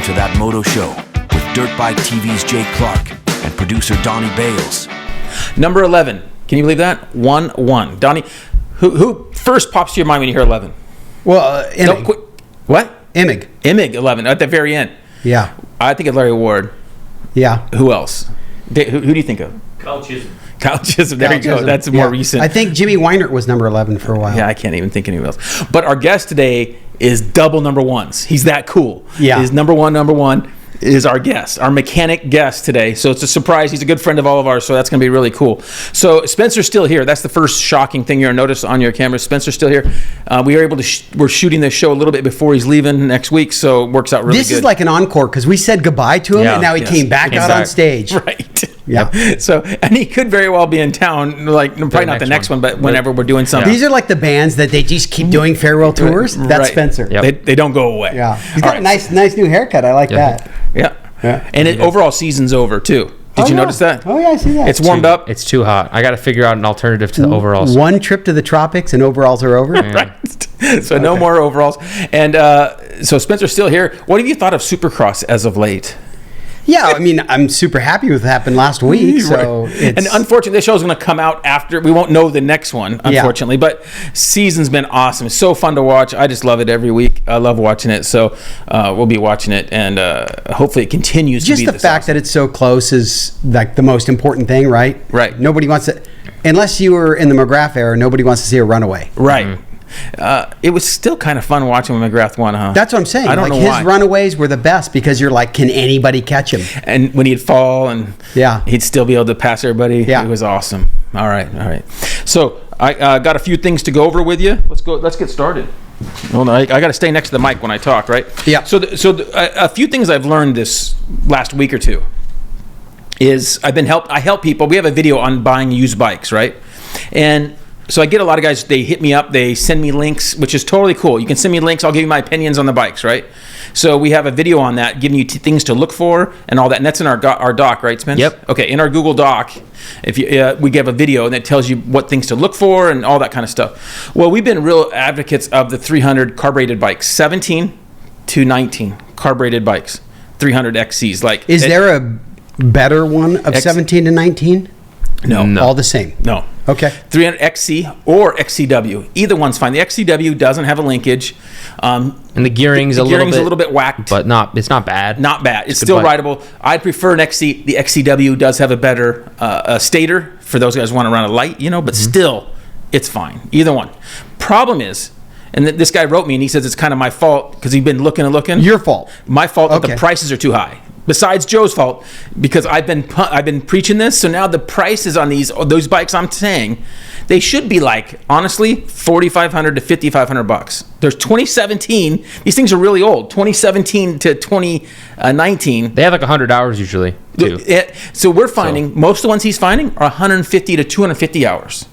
to That Moto Show with Dirt Bike TV's Jake Clark and producer Donnie Bales. Number 11. Can you believe that? 1-1. Donnie, who first pops to your mind when you hear 11? Well, Emig. No, what? Emig. Emig, 11, at the very end. Yeah. I think it's Larry Ward. Yeah. Who else? Who do you think of? Kyle Chisholm. Kyle Chisholm. There you go. That's more recent. I think Jimmy Weinert was number 11 for a while. Yeah, I can't even think of anyone else. But our guest today is double number ones. He's that cool. Yeah. He's number one is our guest, our mechanic guest today. So it's a surprise. He's a good friend of all of ours, so that's going to be really cool. So Spencer's still here. That's the first shocking thing you're going to notice on your camera. Spencer's still here. We are able to, we're shooting this show a little bit before he's leaving next week, so it works out really good. This is like an encore because we said goodbye to him and now he came back out on stage. Right. Yeah. So, and he could very well be in town, like probably not the next one, but whenever we're doing something. These are like the bands that they just keep doing farewell tours. That's Spencer. Yep. They don't go away. Yeah. He's got a nice new haircut. I like that. Yeah. And overall season's over too. Did you notice that? Oh yeah, I see that. It's warmed up. It's too hot. I got to figure out an alternative to the overalls. One trip to the tropics and overalls are over. Right. So no more overalls. And so Spencer's still here. What have you thought of Supercross as of late? Yeah, I mean, I'm super happy with what happened last week. So and unfortunately, this show's going to come out after. We won't know the next one, unfortunately. But season's been awesome. It's so fun to watch. I just love it every week. I love watching it. So we'll be watching it, and hopefully it continues to be just the fact that it's so close is like the most important thing, right? Right. Nobody wants to, unless you were in the McGrath era, nobody wants to see a runaway. Right. Mm-hmm. It was still kind of fun watching when McGrath won, huh? That's what I'm saying. I don't know his why. runaways were the best because you're like, can anybody catch him? And when he'd fall and he'd still be able to pass everybody. Yeah. It was awesome. All right. So I got a few things to go over with you. Let's get started. Hold on. I got to stay next to the mic when I talk, right? Yeah. So a few things I've learned this last week or two is I help people. We have a video on buying used bikes, right? And so I get a lot of guys, they hit me up, they send me links, which is totally cool. You can send me links, I'll give you my opinions on the bikes, right? So we have a video on that, giving you things to look for and all that, and that's in our doc, right, Spence? Yep. Okay, in our Google Doc, if you we give a video and it tells you what things to look for and all that kind of stuff. Well, we've been real advocates of the 300 carbureted bikes, 17 to 19 carbureted bikes, 300 XCs. Like, is there a better one of 17 to 19? No. All the same? No. Okay. 300 XC or XCW. Either one's fine. The XCW doesn't have a linkage. And the gearing's a little bit whacked. But it's not bad. Not bad. It's still rideable. I'd prefer an XC. The XCW does have a better stator for those guys who want to run a light, but still, it's fine. Either one. Problem is, and this guy wrote me and he says it's kind of my fault because he's been looking and looking. Your fault. My fault that the prices are too high. Besides Joe's fault, because I've been preaching this, so now the prices on those bikes I'm saying, they should be like, honestly, $4,500 to $5,500. There's 2017. These things are really old. 2017 to 2019. They have like 100 hours usually, too. So we're finding most of the ones he's finding are 150 to 250 hours.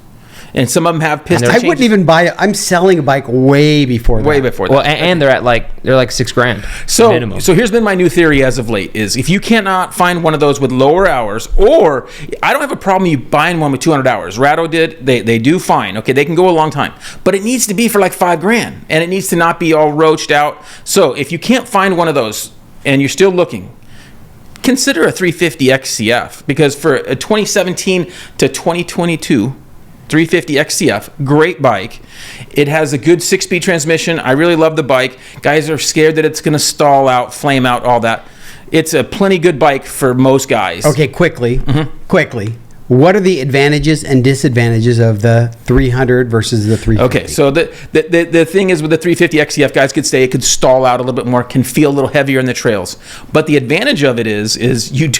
And some of them have piston I wouldn't even buy it. I'm selling a bike way before that. Way before that. Well, and they're like $6,000 so minimum. So here's been my new theory as of late is if you cannot find one of those with lower hours, or I don't have a problem you buying one with 200 hours. Ratto did. They do fine. Okay, they can go a long time. But it needs to be for like $5,000 and it needs to not be all roached out. So if you can't find one of those and you're still looking, consider a 350 XCF because for a 2017 to 2022 350 XCF, great bike. It has a good 6-speed transmission. I really love the bike. Guys are scared that it's going to stall out, flame out, all that. It's a plenty good bike for most guys. Okay, quickly. What are the advantages and disadvantages of the 300 versus the 350? Okay, so the thing is with the 350 XCF, guys could say it could stall out a little bit more, can feel a little heavier in the trails. But the advantage of it is you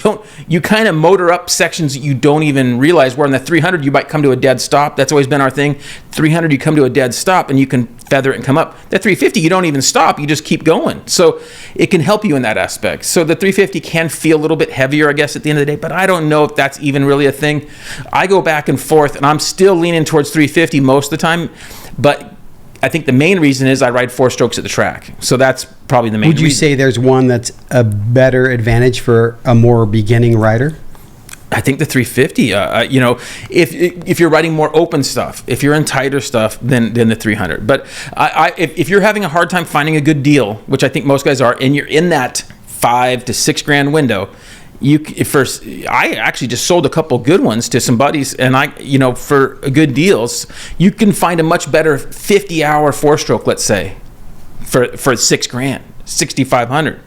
kind of motor up sections that you don't even realize, where in the 300 you might come to a dead stop. That's always been our thing. 300 you come to a dead stop and you can feather it and come up. That 350 you don't even stop, you just keep going. So it can help you in that aspect. So the 350 can feel a little bit heavier, I guess, at the end of the day, but I don't know if that's even really a thing. I go back and forth, and I'm still leaning towards 350 most of the time, but I think the main reason is I ride 4 strokes at the track. So that's probably the main reason. Would you say there's one that's a better advantage for a more beginning rider? I think the 350, if you're riding more open stuff, if you're in tighter stuff, then the 300. But if you're having a hard time finding a good deal, which I think most guys are, and you're in that $5,000 to $6,000 window. I actually just sold a couple good ones to some buddies, and for good deals, you can find a much better 50-hour 4-stroke, let's say, for $6,000, $6,500.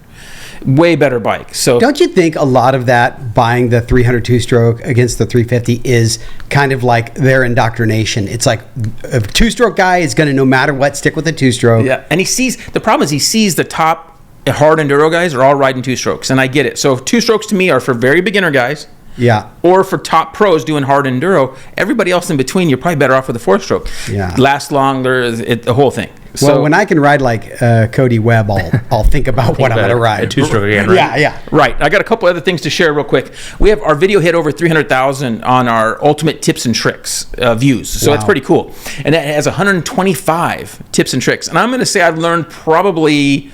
Way better bike. So don't you think a lot of that buying the 300 2-stroke against the 350 is kind of like their indoctrination? It's like a 2-stroke guy is going to no matter what stick with a 2-stroke. Yeah, and the problem is he sees the top hard enduro guys are all riding 2-strokes, and I get it. So 2-strokes to me are for very beginner guys. Yeah. Or for top pros doing hard enduro. Everybody else in between, you're probably better off with a 4-stroke. Yeah. Last longer, the whole thing. Well, when I can ride like Cody Webb, I'll think about what I'm going to ride. A 2-stroke again, right? Yeah. Right. I got a couple other things to share real quick. We have our video hit over 300,000 on our ultimate tips and tricks views. So that's pretty cool. And it has 125 tips and tricks. And I'm going to say I've learned probably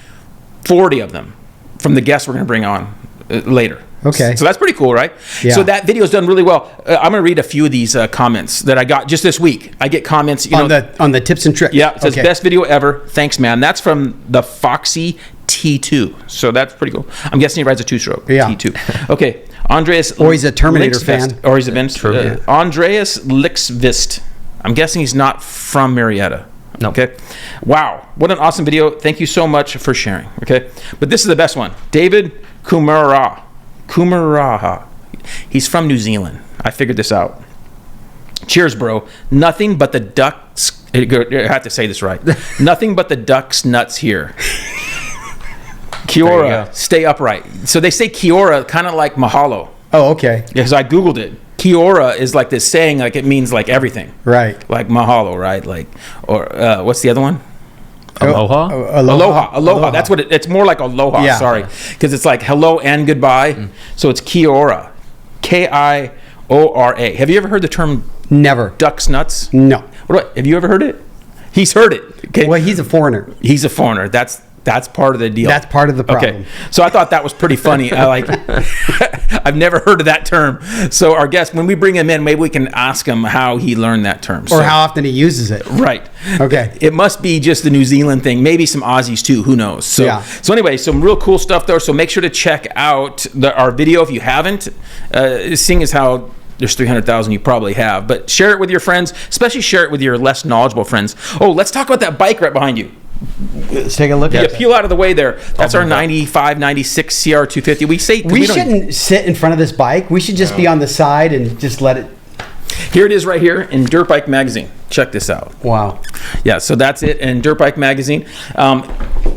40 of them from the guests we're going to bring on later. Okay. So that's pretty cool, right? Yeah. So that video's done really well. I'm going to read a few of these comments that I got just this week. I get comments, on the tips and tricks. Yeah, it says best video ever. Thanks, man. That's from the Foxy T2. So that's pretty cool. I'm guessing he rides a 2-stroke. Yeah. T2. Okay. Andreas. Or he's a Terminator fan. Or he's a Vince. Andreas Lixvist. I'm guessing he's not from Marietta. No. Okay. Wow. What an awesome video. Thank you so much for sharing. Okay. But this is the best one. David Kumaraha. He's from New Zealand. I figured this out. Cheers, bro. Nothing but the ducks. I have to say this right. Nothing but the ducks nuts here. Kiora, stay upright. So they say Kiora kind of like mahalo. Oh, okay. Because I Googled it. Kiora is like this saying, like it means like everything. Right. Like mahalo, right? Like, or what's the other one? Aloha? Aloha. That's what it's more like aloha. Yeah. Sorry. Because it's like hello and goodbye. So it's Kiora. Kiora. Have you ever heard the term Never. ducks nuts? No. Have you ever heard it? He's heard it. Okay. Well, he's a foreigner. He's a foreigner. That's part of the deal. That's part of the problem. Okay. So I thought that was pretty funny. I've never heard of that term. So our guest, when we bring him in, maybe we can ask him how he learned that term. Or how often he uses it. Right. Okay. It must be just the New Zealand thing. Maybe some Aussies too. Who knows? So, yeah. So anyway, some real cool stuff there. So make sure to check out our video if you haven't. Seeing as how there's 300,000, you probably have. But share it with your friends, especially share it with your less knowledgeable friends. Oh, let's talk about that bike right behind you. Let's take a look at it. Peel out of the way there. That's our 95, 96 CR250. We shouldn't sit in front of this bike. We should just be on the side and just let it. Here it is right here in Dirt Bike Magazine. Check this out. Wow. Yeah, so that's it in Dirt Bike Magazine.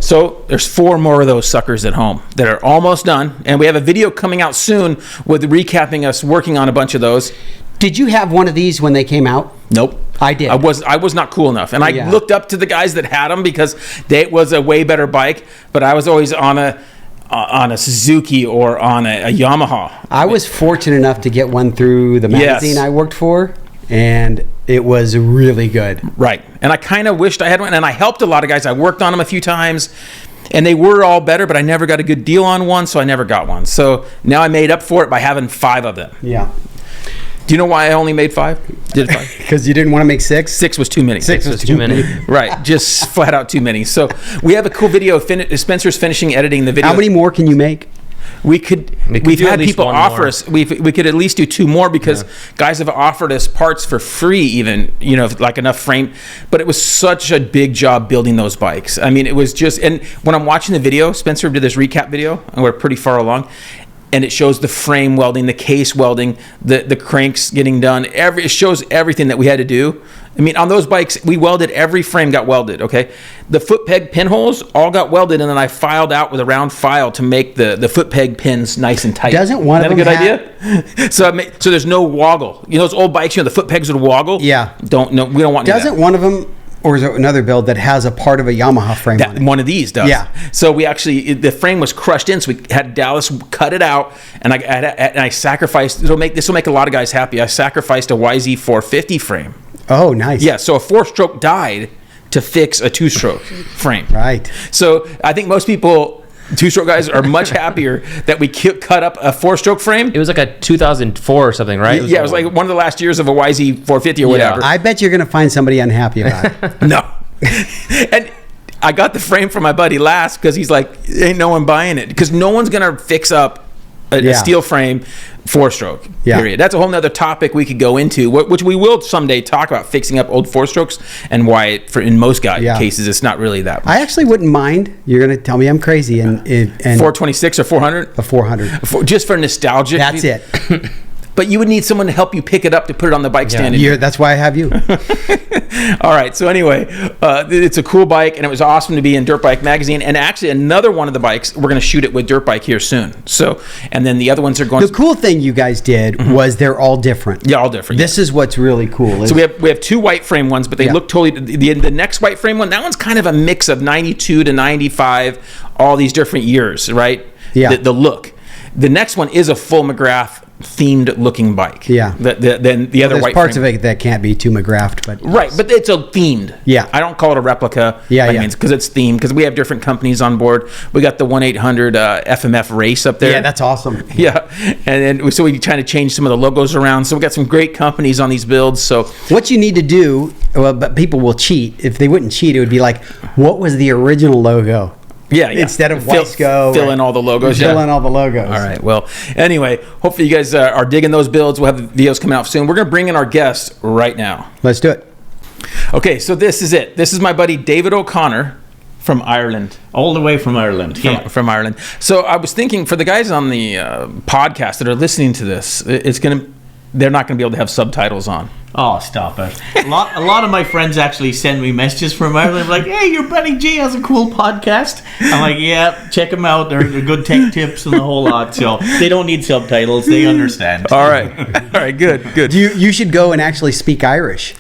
So there's 4 more of those suckers at home that are almost done. And we have a video coming out soon with recapping us working on a bunch of those. Did you have one of these when they came out? Nope. I did. I was not cool enough. And I looked up to the guys that had them because it was a way better bike. But I was always on a Suzuki or on a Yamaha. I was fortunate enough to get one through the magazine I worked for. And it was really good. Right. And I kind of wished I had one. And I helped a lot of guys. I worked on them a few times. And they were all better, but I never got a good deal on one, so I never got one. So now I made up for it by having 5 of them. Yeah. Do you know why I only made 5? Did 5? Because you didn't want to make 6? 6 was too many. 6 was too many. Right. Just flat out too many. So we have a cool video. Spencer's finishing editing the video. How many more can you make? We've had people offer us. We could at least do 2 more because guys have offered us parts for free, even like enough frame. But it was such a big job building those bikes. I mean, it was just. And when I'm watching the video, Spencer did this recap video, and we're pretty far along. And it shows the frame welding, the case welding, the cranks getting done. It shows everything that we had to do. I mean, on those bikes, we welded, every frame got welded, okay? The foot peg pinholes all got welded, and then I filed out with a round file to make the foot peg pins nice and tight. Doesn't one of them have a good idea? So there's no woggle. Those old bikes, the foot pegs would woggle? Yeah. We don't want that. Doesn't one of them... Or is there another build that has a part of a Yamaha frame on it? One of these does. Yeah. So we actually, the frame was crushed in, so we had Dallas cut it out, and I sacrificed, this will make a lot of guys happy, I sacrificed a YZ450 frame. Oh, nice. Yeah, so a 4-stroke died to fix a 2-stroke frame. Right. So I think most people... 2-stroke guys are much happier that we cut up a 4-stroke frame. It was like a 2004 or something, right? It was like one of the last years of a YZ450 or whatever. I bet you're going to find somebody unhappy about it. No. And I got the frame from my buddy last because he's like, ain't no one buying it because no one's gonna fix up a steel frame 4-stroke. Period. That's a whole nother topic we could go into, which we will someday talk about, fixing up old 4-strokes and why in most cases it's not really that much. I actually wouldn't mind. You're gonna tell me I'm crazy and 426 or 400. A 400. Just for nostalgia. That's it. But you would need someone to help you pick it up to put it on the bike stand. That's why I have you. All right. So anyway, it's a cool bike, and it was awesome to be in Dirt Bike Magazine. And actually, another one of the bikes, we're going to shoot it with Dirt Bike here soon. So, and then the other ones are going. The cool thing you guys did was they're all different. Yeah, all different. This is what's really cool. So we have 2 white frame ones, but they look totally. The next white frame one, that one's kind of a mix of 92 to 95, all these different years, right? Yeah. The look. The next one is a full McGrath themed looking bike. Yeah. Then the other There's white parts frame. of it that can't be too McGrathed, but right, but it's a themed. Yeah. I don't call it a replica. Because it's themed. Because we have different companies on board. We got the 1-800 FMF race up there. Yeah, that's awesome. Yeah, and then so we trying to change some of the logos around. So we got some great companies on these builds. So what you need to do, but people will cheat. If they wouldn't cheat, it would be like, what was the original logo? Yeah. Instead of Weisco. Fill in all the logos. Fill in all the logos. All right. Well, anyway, hopefully you guys are digging those builds. We'll have the videos coming out soon. We're going to bring in our guest right now. Let's do it. Okay, so this is it. This is my buddy David O'Connor from Ireland. All the way from Ireland. From Ireland. So I was thinking for the guys on the podcast that are listening to this, they're not going to be able to have subtitles on. Oh, stop it. A lot of my friends actually send me messages from Ireland like, hey, your buddy Jay has a cool podcast. I'm like, yeah, check them out. They're good tech tips and the whole lot. So they don't need subtitles. They understand. All right, good. You should go and actually speak Irish.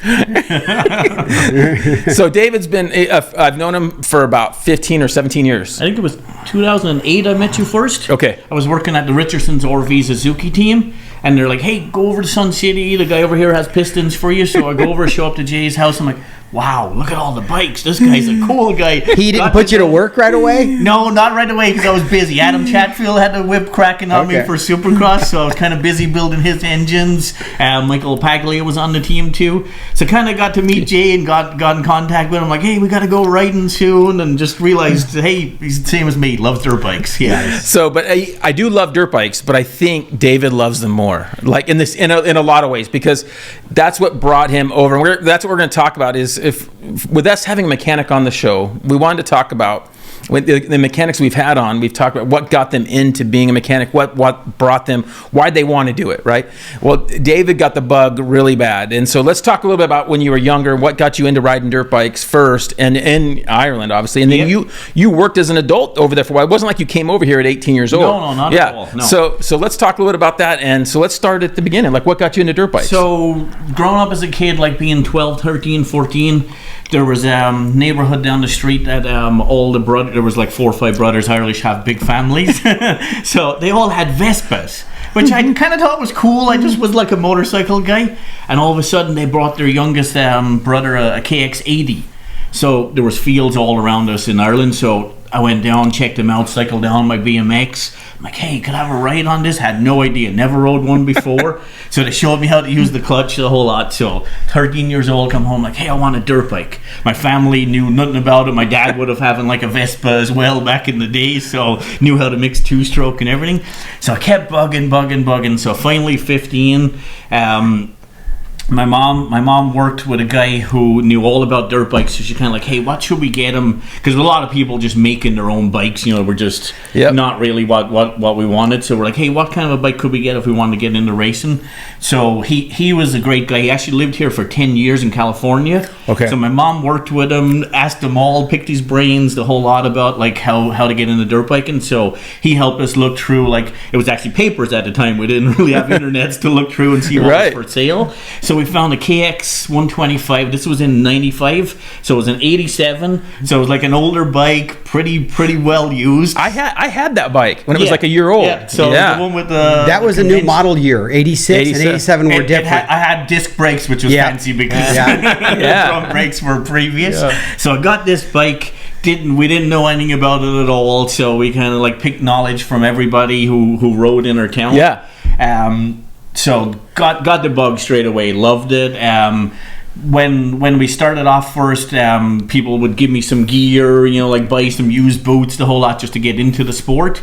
So David's been, I've known him for about 15 or 17 years. I think it was 2008 I met you first. Okay. I was working at the Richardson's RV Suzuki team. And they're like, hey, go over to Sun City. The guy over here has pistons for you. So I go over, show up to Jay's house. I'm like, wow, look at all the bikes. This guy's a cool guy. He didn't put you to work right away? No, not right away because I was busy. Adam Chatfield had the whip cracking on me for Supercross. So I was kind of busy building his engines. Michael Paglia was on the team too. So kind of got to meet Jay and got in contact with him. Like, hey, we got to go riding soon. And just realized, hey, he's the same as me. Loves dirt bikes. Yeah. So, but I do love dirt bikes, but I think David loves them more. Like in a lot of ways, because that's what brought him over. And that's what we're going to talk about is if with us having a mechanic on the show, we wanted to talk about when the mechanics we've had on. We've talked about what got them into being a mechanic, what brought them, why they want to do it, right? Well, David got the bug really bad, and so let's talk a little bit about when you were younger, what got you into riding dirt bikes first, and in Ireland, obviously, and then you worked as an adult over there for a while. It wasn't like you came over here at 18 years old. No, not at all. No. So let's talk a little bit about that, and so let's start at the beginning. Like, what got you into dirt bikes? So, growing up as a kid, like being 12, 13, 14, there was a neighborhood down the street that all the brothers, there was like 4 or 5 brothers. Irish have big families. So they all had Vespas, which I kind of thought was cool. I just was like a motorcycle guy. And all of a sudden they brought their youngest brother a KX80. So there was fields all around us in Ireland. So I went down, checked them out, cycled down my BMX. I'm like, hey, could I have a ride on this? Had no idea, never rode one before. So they showed me how to use the clutch, the whole lot. So 13 years old, come home like, hey, I want a dirt bike. My family knew nothing about it. My dad would have having like a Vespa as well back in the day, so knew how to mix 2-stroke and everything. So I kept bugging. So finally 15, my mom worked with a guy who knew all about dirt bikes, so she kind of like, hey, what should we get him? Because a lot of people just making their own bikes, were just not really what we wanted. So we're like, hey, what kind of a bike could we get if we wanted to get into racing? So he was a great guy. He actually lived here for 10 years in California. Okay. So my mom worked with him, asked him all, picked his brains, the whole lot about like how to get into dirt biking. So he helped us look through, like, it was actually papers at the time. We didn't really have internets to look through and see what was for sale. So we found a KX 125. This was in 95, so it was an 87. So it was like an older bike, pretty well used. I had that bike when it was like a year old. Yeah, so the one with the that was a new model year. 86 and 87 were different. I had disc brakes, which was fancy because front brakes were previous. Yeah. So I got this bike. We didn't know anything about it at all, so we kind of like picked knowledge from everybody who rode in our town. So got the bug straight away, loved it. when we started off first, people would give me some gear, like buy some used boots, the whole lot, just to get into the sport.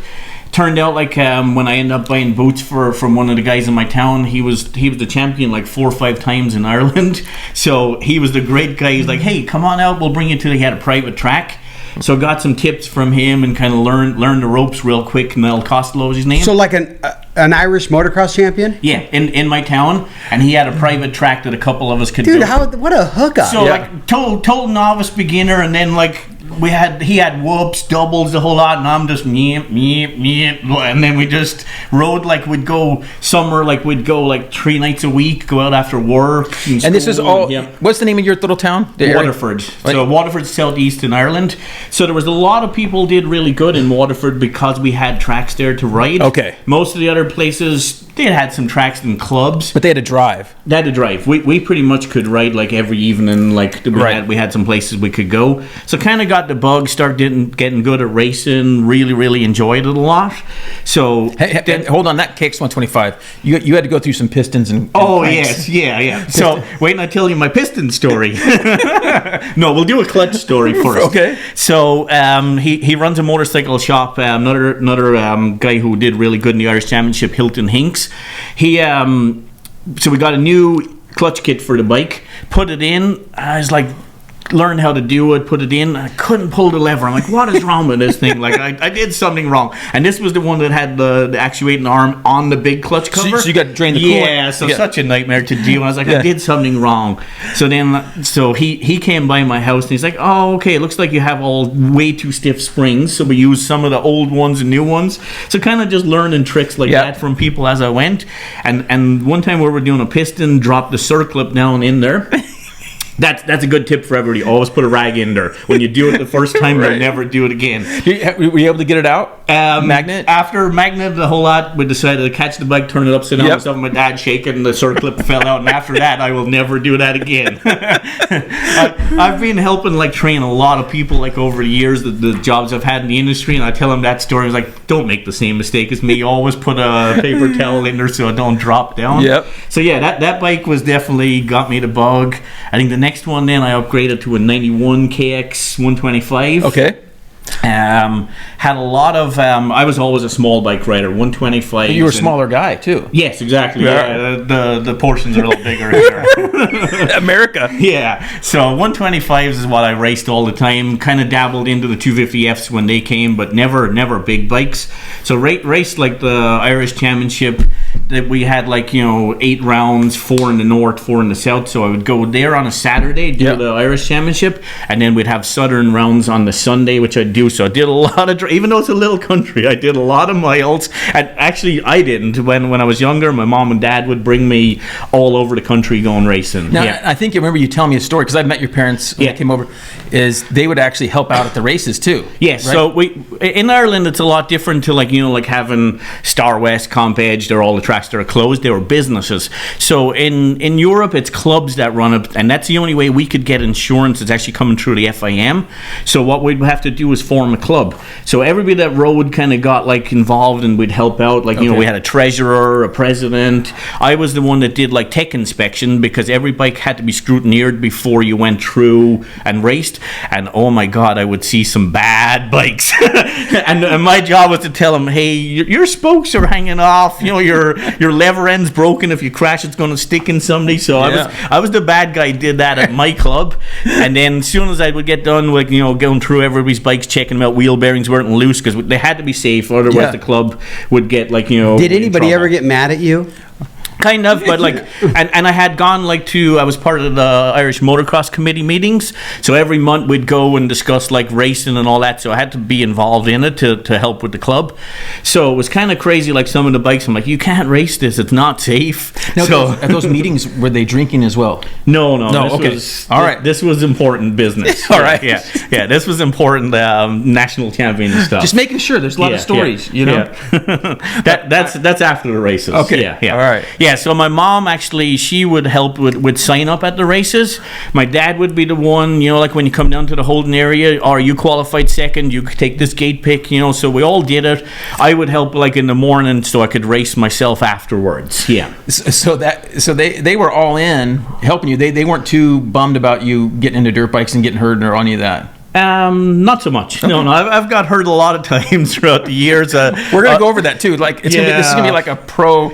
Turned out like when I ended up buying boots from one of the guys in my town, he was the champion like 4 or 5 times in Ireland. So he was the great guy. He's like, hey, come on out, we'll bring you to. He had a private track. So I got some tips from him and kind of learned the ropes real quick. Nell Costello was his name. So like an Irish motocross champion? Yeah, in my town, and he had a private track that a couple of us could Dude, do. what a hookup. So like total novice beginner, and then like he had whoops, doubles, the whole lot, and I'm just and then we just rode like we'd go 3 nights a week, go out after work. And this is all. What's the name of your little town? Waterford. So Waterford's southeast in Ireland. So there was a lot of people did really good in Waterford because we had tracks there to ride. Okay. Most of the other places, they had some tracks in clubs, but they had to drive. They had to drive. We pretty much could ride like every evening. Like we had some places we could go. So kind of got the bug, started getting good at racing. Really, really enjoyed it a lot. So hey, hold on, that KX125. You had to go through some pistons and yes, yeah. So wait until I tell you my piston story. No, we'll do a clutch story first. Okay. So he runs a motorcycle shop. Another guy who did really good in the Irish Championship, Hilton Hinks. He so we got a new clutch kit for the bike. Put it in. I was like, learned how to do it, put it in. I couldn't pull the lever. I'm like, what is wrong with this thing? Like, I did something wrong. And this was the one that had the actuating arm on the big clutch cover. So you got to drain the coolant. Yeah, so such a nightmare to deal. I was like, I did something wrong. So then, he came by my house and he's like, oh, okay, it looks like you have all way too stiff springs. So we used some of the old ones and new ones. So kind of just learning tricks like that from people as I went. And one time we were doing a piston, dropped the circlip down in there. That's a good tip for everybody. Always put a rag in there. When you do it the first time, you'll never do it again. Were you able to get it out? Magnet? After magnet the whole lot, we decided to catch the bike, turn it upside down, myself and my dad shaking, the circlip fell out, and after that, I will never do that again. I've been helping like train a lot of people like over the years, the jobs I've had in the industry, and I tell them that story. I was like, don't make the same mistake as me. Always put a paper towel in there so it don't drop down. Yep. So yeah, that bike was definitely got me the bug. I think the next one then I upgraded to a 91 KX 125. Okay. Had a lot of I was always a small bike rider, 125. But you were a smaller guy too. Yes, exactly. Yeah, the portions are a little bigger here. America. Yeah. So 125s is what I raced all the time. Kind of dabbled into the 250Fs when they came, but never big bikes. So raced like the Irish Championship that we had 8 rounds, 4 in the north, 4 in the south. So I would go there on a Saturday, do the Irish Championship, and then we'd have southern rounds on the Sunday, which I'd do. So I did a lot of, even though it's a little country, I did a lot of miles. And actually, I didn't. When I was younger, my mom and dad would bring me all over the country going racing. Now, I think you remember you telling me a story, because I met your parents when they came over, is they would actually help out at the races too. Yes. Right? So in Ireland, it's a lot different to having Star West, Comp Edge, they're all the tracks that are closed. They were businesses. So in Europe, it's clubs that run it, and that's the only way we could get insurance. It's actually coming through the FIM. So what we'd have to do is form a club. So everybody that rode kind of got involved, and we'd help out. We had a treasurer, a president. I was the one that did tech inspection, because every bike had to be scrutineered before you went through and raced. And oh my God, I would see some bad bikes. and my job was to tell them, hey, your spokes are hanging off. Your lever end's broken. If you crash, it's going to stick in somebody. So I was the bad guy. Did that at my club. And then as soon as I would get done with going through everybody's bikes, checking them out, wheel bearings weren't loose, because they had to be safe, otherwise the club would get Did anybody ever get mad at you? Kind of, but and I had gone I was part of the Irish Motocross Committee meetings, so every month we'd go and discuss racing and all that, so I had to be involved in it to help with the club. So it was kind of crazy, some of the bikes, I'm like, you can't race this, it's not safe. Now, so at those meetings, were they drinking as well? No, okay. All right. This was important business. All right. Yeah, this was important national champion stuff. Just making sure. There's a lot of stories, That's after the races. Okay. Yeah. All right. Yeah, so my mom actually, she would help with sign up at the races. My dad would be the one, like when you come down to the holding area, or you qualified second, you could take this gate pick, so we all did it. I would help like in the morning so I could race myself afterwards. Yeah. So they were all in helping you. They weren't too bummed about you getting into dirt bikes and getting hurt or any of that. Not so much. Okay. No, I've got hurt a lot of times throughout the years. We're gonna go over that too. Like this is gonna be like a pro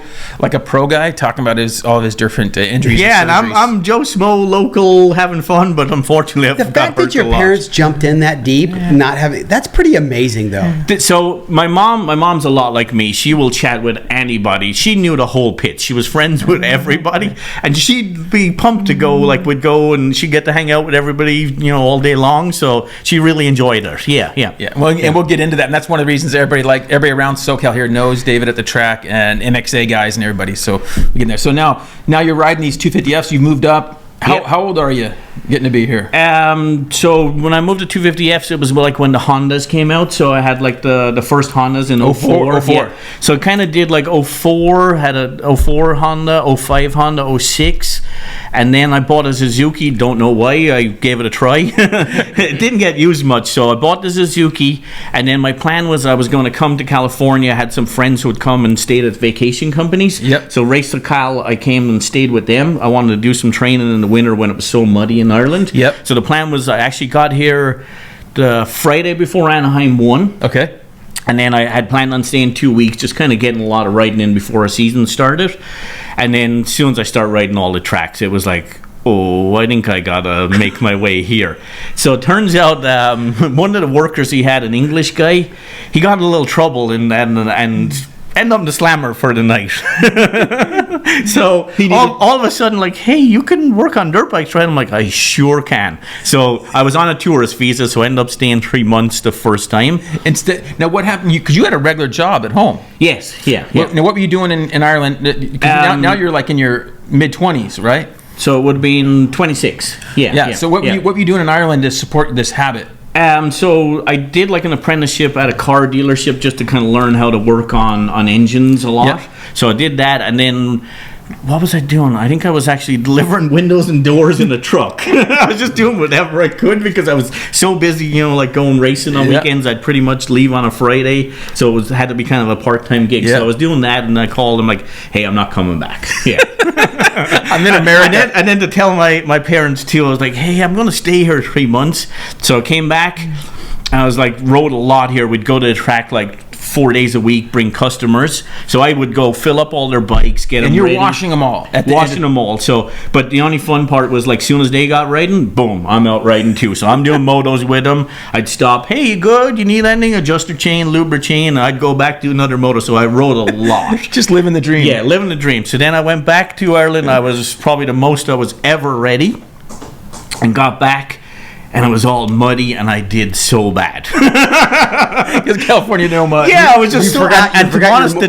guy talking about all of his different injuries. Yeah, and I'm Joe Smo, local, having fun, but unfortunately, the fact that your parents jumped in that deep, not having that's pretty amazing though. So my mom's a lot like me. She will chat with anybody. She knew the whole pit. She was friends with everybody, and she'd be pumped to go. Like would go and she'd get to hang out with everybody, all day long. So she really enjoyed it. Yeah. Well, and we'll get into that. And that's one of the reasons everybody around SoCal here knows David at the track and MXA guys and everybody. So we get in there. So now you're riding these 250Fs. You've moved up. How old are you getting to be here? So when I moved to 250Fs, it was like when the Hondas came out. So I had like the first Hondas in 04. Yeah. So I kind of did like 04, had a 04 Honda, 05 Honda, 06. And then I bought a Suzuki. Don't know why. I gave it a try. It didn't get used much. So I bought the Suzuki. And then my plan was I was going to come to California. I had some friends who would come and stayed at vacation companies. Yep. So Race to Cal, I came and stayed with them. I wanted to do some training in the winter when it was so muddy in Ireland. Yep. So the plan was I actually got here the Friday before Anaheim won. Okay. And then I had planned on staying 2 weeks, just kind of getting a lot of riding in before a season started. And then as soon as I start riding all the tracks, it was like, oh, I think I gotta make my way here. So it turns out one of the workers he had, an English guy, he got in a little trouble and ended up the slammer for the night. So all of a sudden, like, hey, you can work on dirt bikes, right? I'm like, I sure can. So I was on a tourist visa, so I ended up staying 3 months the first time. Now, what happened? Because you had a regular job at home. Yes, yeah. Now, what were you doing in Ireland? 'Cause now you're like in your mid-20s, right? So it would have been 26. Yeah. So what were you doing in Ireland to support this habit? So I did like an apprenticeship at a car dealership just to kind of learn how to work on engines a lot. Yep. So I did that, and then what was I doing? I think I was actually delivering windows and doors in a truck. I was just doing whatever I could because I was so busy, like going racing on weekends. I'd pretty much leave on a Friday, so it had to be kind of a part-time gig. So I was doing that, and I called him like, "Hey, I'm not coming back." Yeah. I'm in America. And then to tell my parents too, I was like, hey, I'm going to stay here 3 months. So I came back, and I was like, rode a lot here. We'd go to the track like 4 days a week, bring customers. So I would go fill up all their bikes, get them and you're ready. washing them all. Washing them all. So, but the only fun part was like, soon as they got riding, boom, I'm out riding too. So I'm doing motos with them. I'd stop. Hey, you good? You need anything? Adjuster chain, luber chain. I'd go back to another moto. So I rode a lot. Just living the dream. Yeah, living the dream. So then I went back to Ireland. I was probably the most I was ever ready, and got back. And it was all muddy, and I did so bad. Because California, no mud. Yeah, I was just you forgot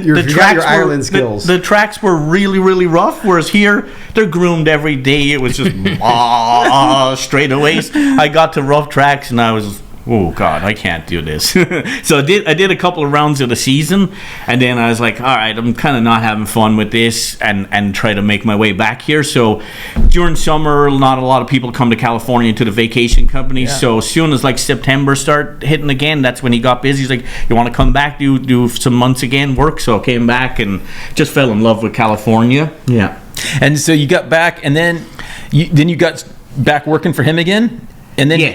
your Ireland skills. The tracks were really, really rough. Whereas here, they're groomed every day. It was just straightaways. I got to rough tracks, and I was, oh God, I can't do this. So I did a couple of rounds of the season, and then I was like, all right, I'm kind of not having fun with this, and try to make my way back here. So during summer, not a lot of people come to California to the vacation companies. Yeah. So as soon as like September start hitting again, that's when he got busy. He's like, you want to come back, do some months again, work? So I came back and just fell in love with California. Yeah. And so you got back, and then you got back working for him again? And then, you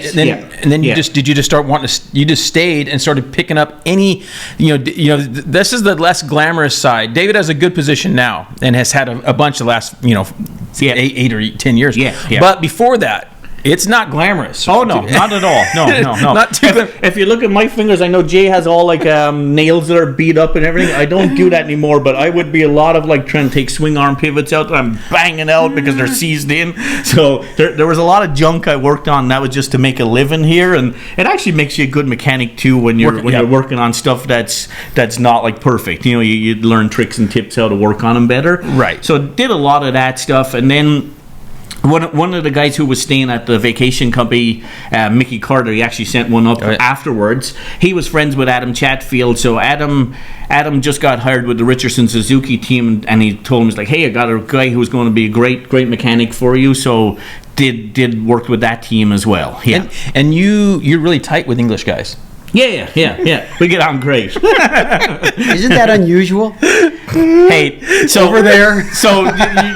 just start wanting to? You just stayed and started picking up any, this is the less glamorous side. David has a good position now and has had a bunch of the last, 8 or 10 years. Yeah. But before that, it's not glamorous. Oh no, not at all. No. Not too if you look at my fingers, I know Jay has all like nails that are beat up and everything. I don't do that anymore, but I would be a lot of like trying to take swing arm pivots out that I'm banging out because they're seized in. So there was a lot of junk I worked on. That was just to make a living here, and it actually makes you a good mechanic too when you're working on stuff that's not like perfect. You learn tricks and tips how to work on them better. Right. So did a lot of that stuff, and then One of the guys who was staying at the vacation company, Mickey Carter, he actually sent one up afterwards. He was friends with Adam Chatfield, so Adam just got hired with the Richardson Suzuki team, and he told him, he's like, hey, I got a guy who's going to be a great mechanic for you. So did work with that team as well. Yeah, and you're really tight with English guys. Yeah. We get on great. Isn't that unusual? Hey, so over there. So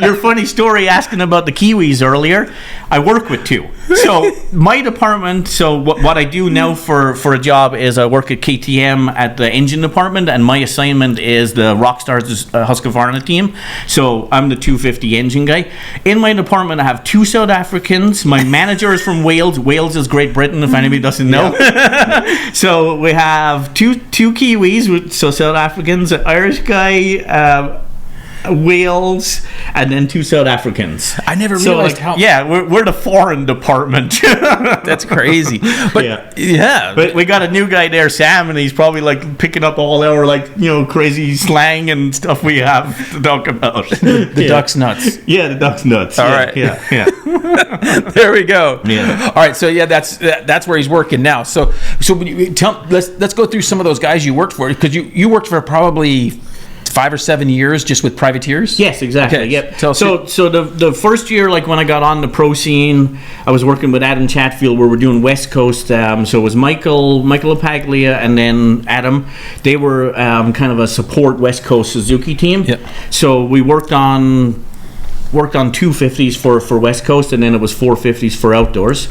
your funny story asking about the Kiwis earlier. I work with two. So my department. So what I do now for a job is I work at KTM at the engine department, and my assignment is the Rockstars Husqvarna team. So I'm the 250 engine guy. In my department, I have two South Africans. My manager is from Wales. Wales is Great Britain, if anybody doesn't know. Yeah. So we have two Kiwis, so South Africans, an Irish guy, Wales, and then two South Africans. I never realized how. Yeah, we're the foreign department. That's crazy. But yeah, but we got a new guy there, Sam, and he's probably like picking up all our crazy slang and stuff we have to talk about. The duck's nuts. Yeah, the duck's nuts. All right. Yeah. There we go. Yeah. All right. So yeah, that's where he's working now. So when you let's go through some of those guys you worked for, because you worked for probably 5 or 7 years just with privateers? Yes, exactly. Okay. Yep. So the first year, like when I got on the pro scene, I was working with Adam Chatfield, where we're doing West Coast. So it was Michael Apaglia, and then Adam. They were kind of a support West Coast Suzuki team. Yep. So we worked on 250s for West Coast, and then it was 450s for outdoors.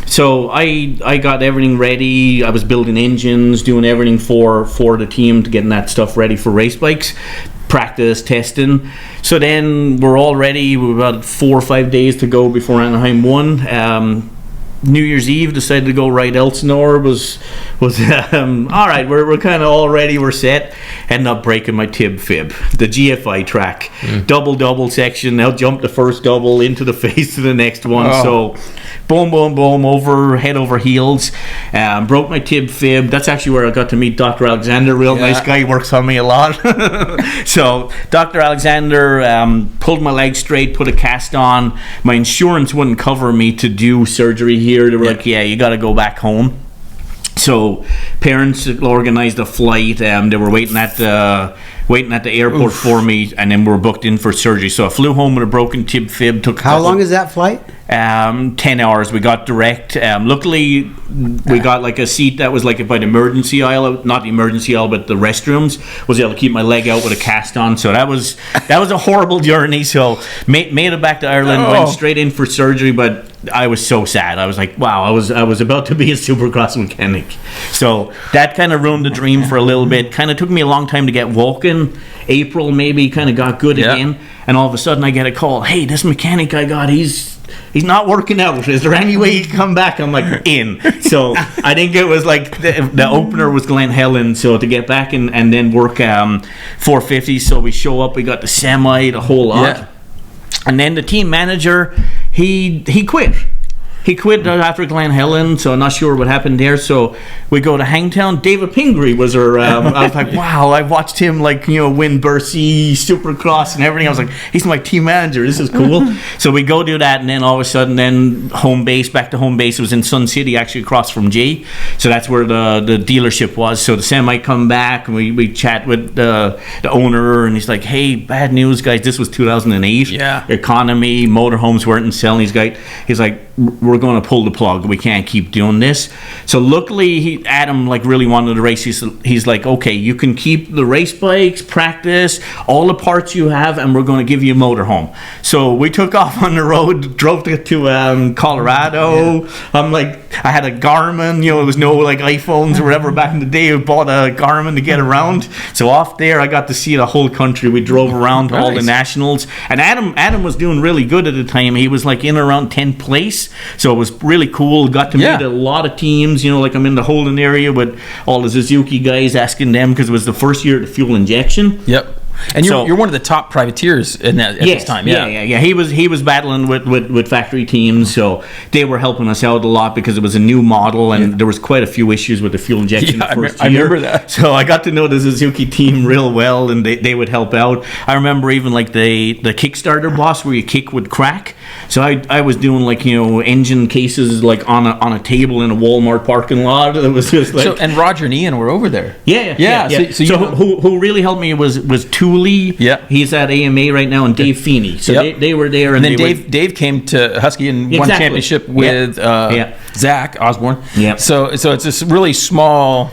So I got everything ready. I was building engines, doing everything for the team, to getting that stuff ready for race bikes, practice, testing. So then we're all ready. We're about 4 or 5 days to go before Anaheim 1. New Year's Eve, decided to go ride Elsinore. Was all right. We're kind of all ready. We're set. Ended up breaking my tib fib, the GFI track, double section. I'll jump the first double into the face to the next one. So boom, over head over heels. Broke my tib fib. That's actually where I got to meet Dr. Alexander. Real nice guy. He works on me a lot. So Dr. Alexander pulled my leg straight, put a cast on. My insurance wouldn't cover me to do surgery here. They were like, yeah, you got to go back home. So parents organized a flight. They were waiting at the airport for me, and then we were booked in for surgery. So I flew home with a broken tib fib. How long is that flight? 10 hours. We got direct. Luckily, we got like a seat that was like by the emergency aisle, not the emergency aisle, but the restrooms. Was able to keep my leg out with a cast on. So that was a horrible journey. So made it back to Ireland, went straight in for surgery, but I was so sad. I was like, wow, I was about to be a Supercross mechanic. So that kind of ruined the dream for a little bit. Kind of took me a long time to get walking. April maybe, kind of got good again, and all of a sudden I get a call. Hey, this mechanic I got, he's not working out. Is there any way you can come back? I'm like, in. So I think it was like the opener was Glen Helen. So to get back and then work 450. So we show up. We got the semi, the whole lot. Yeah. And then the team manager, he quit. He quit after Glen Helen, so I'm not sure what happened there. So we go to Hangtown. David Pingree was our. I was like, wow, I watched him win Bercy, Supercross, and everything. I was like, he's my team manager. This is cool. So we go do that, and then all of a sudden, back to home base. It was in Sun City, actually across from Jay. So that's where the dealership was. So the semi come back, and we chat with the owner, and he's like, hey, bad news, guys. This was 2008. Yeah. Economy, motorhomes weren't selling. He's like, we're going to pull the plug. We can't keep doing this. So luckily, Adam really wanted to race. He's like, okay, you can keep the race bikes, practice, all the parts you have, and we're going to give you a motorhome. So we took off on the road, drove to Colorado. Yeah. I had a Garmin. It was no iPhones or whatever back in the day. I bought a Garmin to get around. So off there, I got to see the whole country. We drove around all the nationals, and Adam was doing really good at the time. He was in around 10th place. So it was really cool. Got to meet a lot of teams. I'm in the Holden area with all the Suzuki guys, asking them, because it was the first year of the fuel injection. Yep. And So- you're one of the top privateers in that at this time. Yeah. He was battling with factory teams, so they were helping us out a lot because it was a new model, and there was quite a few issues with the fuel injection. Yeah, the first I year. remember that. So I got to know the Suzuki team real well, and they would help out. I remember even like the Kickstarter boss where your kick would crack. So I was doing like, you know, engine cases like on a table in a Walmart parking lot. It was just like So, and Roger and Ian were over there. yeah. So you know- who really helped me was Thule. Yeah. He's at AMA right now, and Dave Feeney. So Yep. they were there, And then they Dave came to Husky and won Exactly. championship with Zach Osborne. Yeah. So it's this really small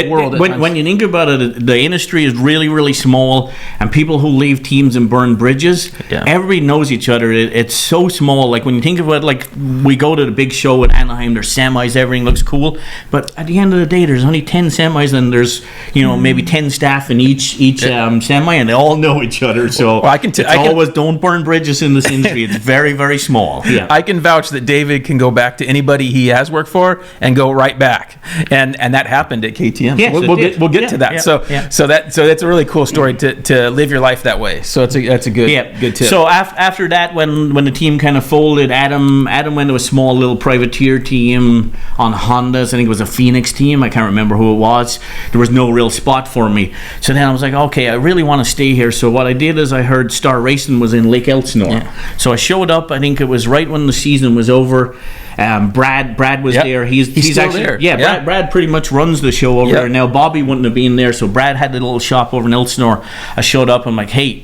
world. at times. When you think about it, the industry is really, really small, and people who leave teams and burn bridges, Yeah. everybody knows each other. It's so small. Like when you think about, like we go to the big show at Anaheim, there's semis, everything looks cool, but at the end of the day, there's only 10 semis, and there's maybe 10 staff in each semi, and they all know each other. So Well, I can always don't burn bridges in this industry. It's very, very small. Yeah. I can vouch that David can go back to anybody he has worked for and go right back, and that happened at KTM. Yes, it did. We'll get Yeah, to that. yeah. So that's a really cool story to live your life that way. So that's a good tip. So after that, when the team kind of folded, Adam went to a small little privateer team on Hondas. I think it was a Phoenix team. I can't remember who it was. There was no real spot for me. So then I was like, okay, I really want to stay here. So what I did is I heard Star Racing was in Lake Elsinore. Yeah. So I showed up. I think it was right when the season was over. Brad was Yep. there. He's still actually there. Yeah, Yeah. Brad pretty much runs the show over Yep. there now. Bobby wouldn't have been there, so Brad had a little shop over in Elsinore. I showed up. I'm like, hey,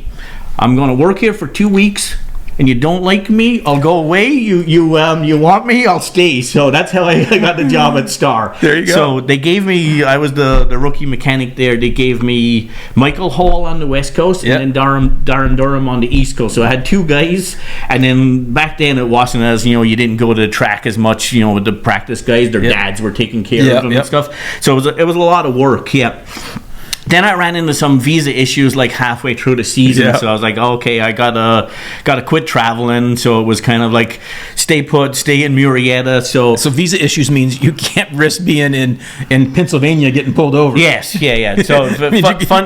I'm going to work here for 2 weeks, and you don't like me, I'll go away. You want me, I'll stay. So that's how I got the job at Star. There you go. So they gave me, I was the rookie mechanic there. They gave me Michael Hall on the West Coast, Yep. and then Darren Durham on the East Coast. So I had two guys, and then back then it wasn't as, you didn't go to the track as much, with the practice guys. Their Yep. dads were taking care Yep, of them yep. and stuff. So it was a lot of work, yeah. Then I ran into some visa issues like halfway through the season, Yeah. so I was like, okay, I gotta quit traveling. So it was kind of like stay put, stay in Murrieta. So visa issues means you can't risk being in Pennsylvania getting pulled over. yes, yeah. So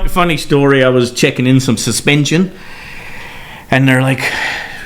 funny story. I was checking in some suspension, and they're like,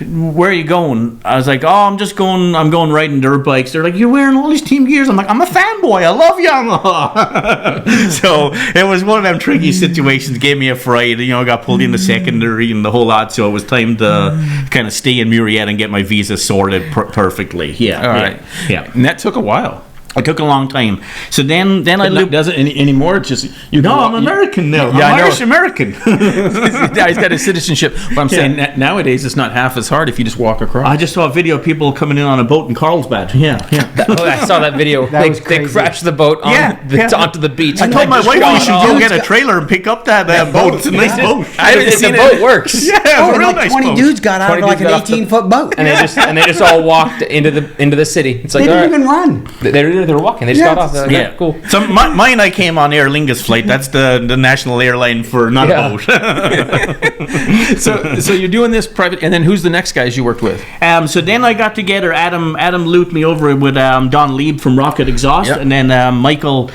where are you going? I was like, I'm going riding dirt bikes. They're like, you're wearing all these team gears. I'm like, I'm a fanboy. I love Yamaha. So it was one of them tricky situations. Gave me a fright. I got pulled into secondary and the whole lot. So it was time to kind of stay in Murrieta and get my visa sorted perfectly. Yeah. All right. Yeah. And that took a while. It took a long time. So then I looked. Doesn't anymore. It's just you. No, I'm American now. Yeah, I I'm know. Irish American. Yeah, he's got his citizenship. But I'm saying nowadays it's not half as hard if you just walk across. I just saw a video of people coming in on a boat in Carlsbad. Yeah. I saw that video. That was They crazy. crashed the boat onto the beach. I told my Just wife we gone should off. go get a trailer and pick up that boat. It's a nice boat. I haven't The seen boat it. works. Yeah, it's Oh, a and real like nice 20 boat. dudes got out of 20 like an dudes got off the- 18-foot boat. And they just all walked into the city. It's like They all didn't right. even run. They were walking. They just Yeah. got off. They're like, Yeah, cool. So mine, I came on Aer Lingus flight. That's the national airline for not Yeah. a boat. So you're doing this private, and then who's the next guys you worked with? So then I got together. Adam looped me over with Don Lieb from Rocket Exhaust, Yep. and then Michael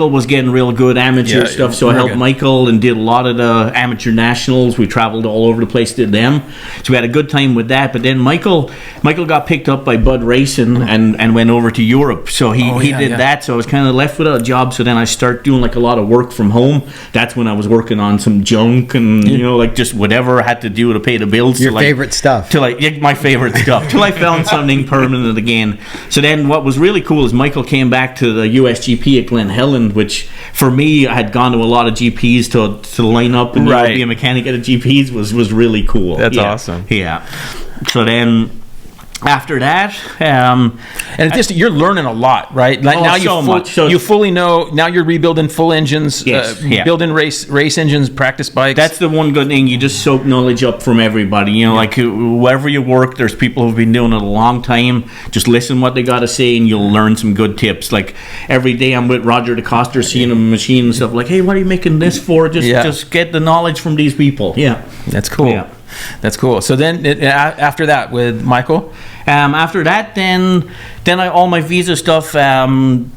was getting real good amateur Yeah, stuff. So I very helped good. Michael and did a lot of the amateur nationals. We traveled all over the place, did them. So we had a good time with that. But then Michael got picked up by Bud Racing and went over to Europe. So he did that. So I was kind of left without a job. So then I started doing like a lot of work from home. That's when I was working on some junk and like just whatever I had to do to pay the bills. Your So, like, favorite stuff. my favorite stuff till I found something permanent again. So then what was really cool is Michael came back to the USGP at Glen Helen, which for me I had gone to a lot of GPs to line up and Right. be a mechanic at a GPs was really cool. That's Yeah. awesome. Yeah. So then after that, And it's just you're learning a lot, right? Like now so much. So- you fully know. Now you're rebuilding full engines, Yes, yeah. building race engines, practice bikes. that's the one good thing. You just soak knowledge up from everybody. Like wherever you work, there's people who've been doing it a long time. Just listen what they got to say, and you'll learn some good tips. Like every day, I'm with Roger DeCoster, seeing a machine and stuff. Like, hey, what are you making this for? Just get the knowledge from these people. Yeah. That's cool. Yeah. That's cool. So then after that with Michael, After that, then all my visa stuff kind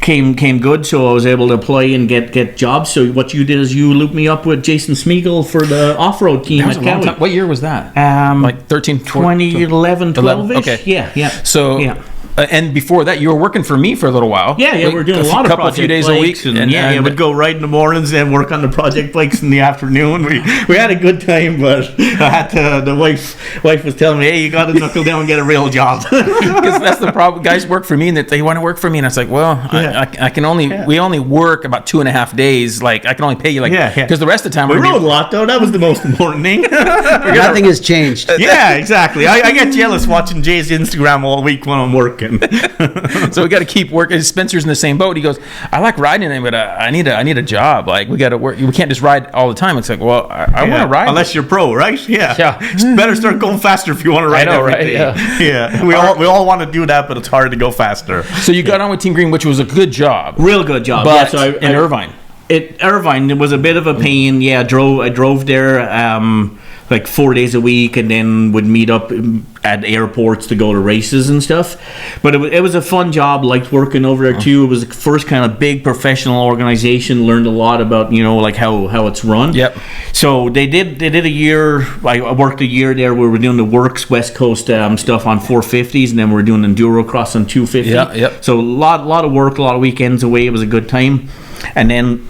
came good, so I was able to apply and get jobs. So what you did is you looped me up with Jason Smeagol for the off-road team That was at a long Cowie. time. What year was that? Like 13, 2011, 12-ish. Okay. Yeah. So, Yeah. And before that, you were working for me for a little while. Yeah, we're doing a lot of couple few project days bikes, a week. And we'd go ride in the mornings and work on the project bikes in the afternoon. We had a good time, but I had to. The wife was telling me, "Hey, you got to knuckle down and get a real job." Because that's the problem. Guys work for me, and that they want to work for me, and I was like, well, I can only we only work about 2.5 days. Like I can only pay you because the rest of the time We we're rode a lot though. That was the most important thing. Nothing has changed. Yeah, exactly. I get jealous watching Jay's Instagram all week when I'm working. So we got to keep working. Spencer's in the same boat. He goes, I like riding it, but I need a job. Like we got to work. We can't just ride all the time. It's like, well, I want to ride. Unless you're pro, right? Yeah. Yeah. Better start going faster if you want to ride know, every right? day. Yeah. We all want to do that, but it's hard to go faster. So you got on with Team Green, which was a good job. Real good job. But yeah, so in Irvine. Irvine, it was a bit of a pain. Yeah, I drove there like 4 days a week, and then would meet up at airports to go to races and stuff. But it was a fun job. Liked working over there too. It was the first kind of big professional organization. Learned a lot about like how it's run. Yep. So they did a year. I worked a year there. We were doing the Works West Coast stuff on 450s, and then we were doing enduro cross on 250. Yeah, yep. So a lot of work, a lot of weekends away. It was a good time, and then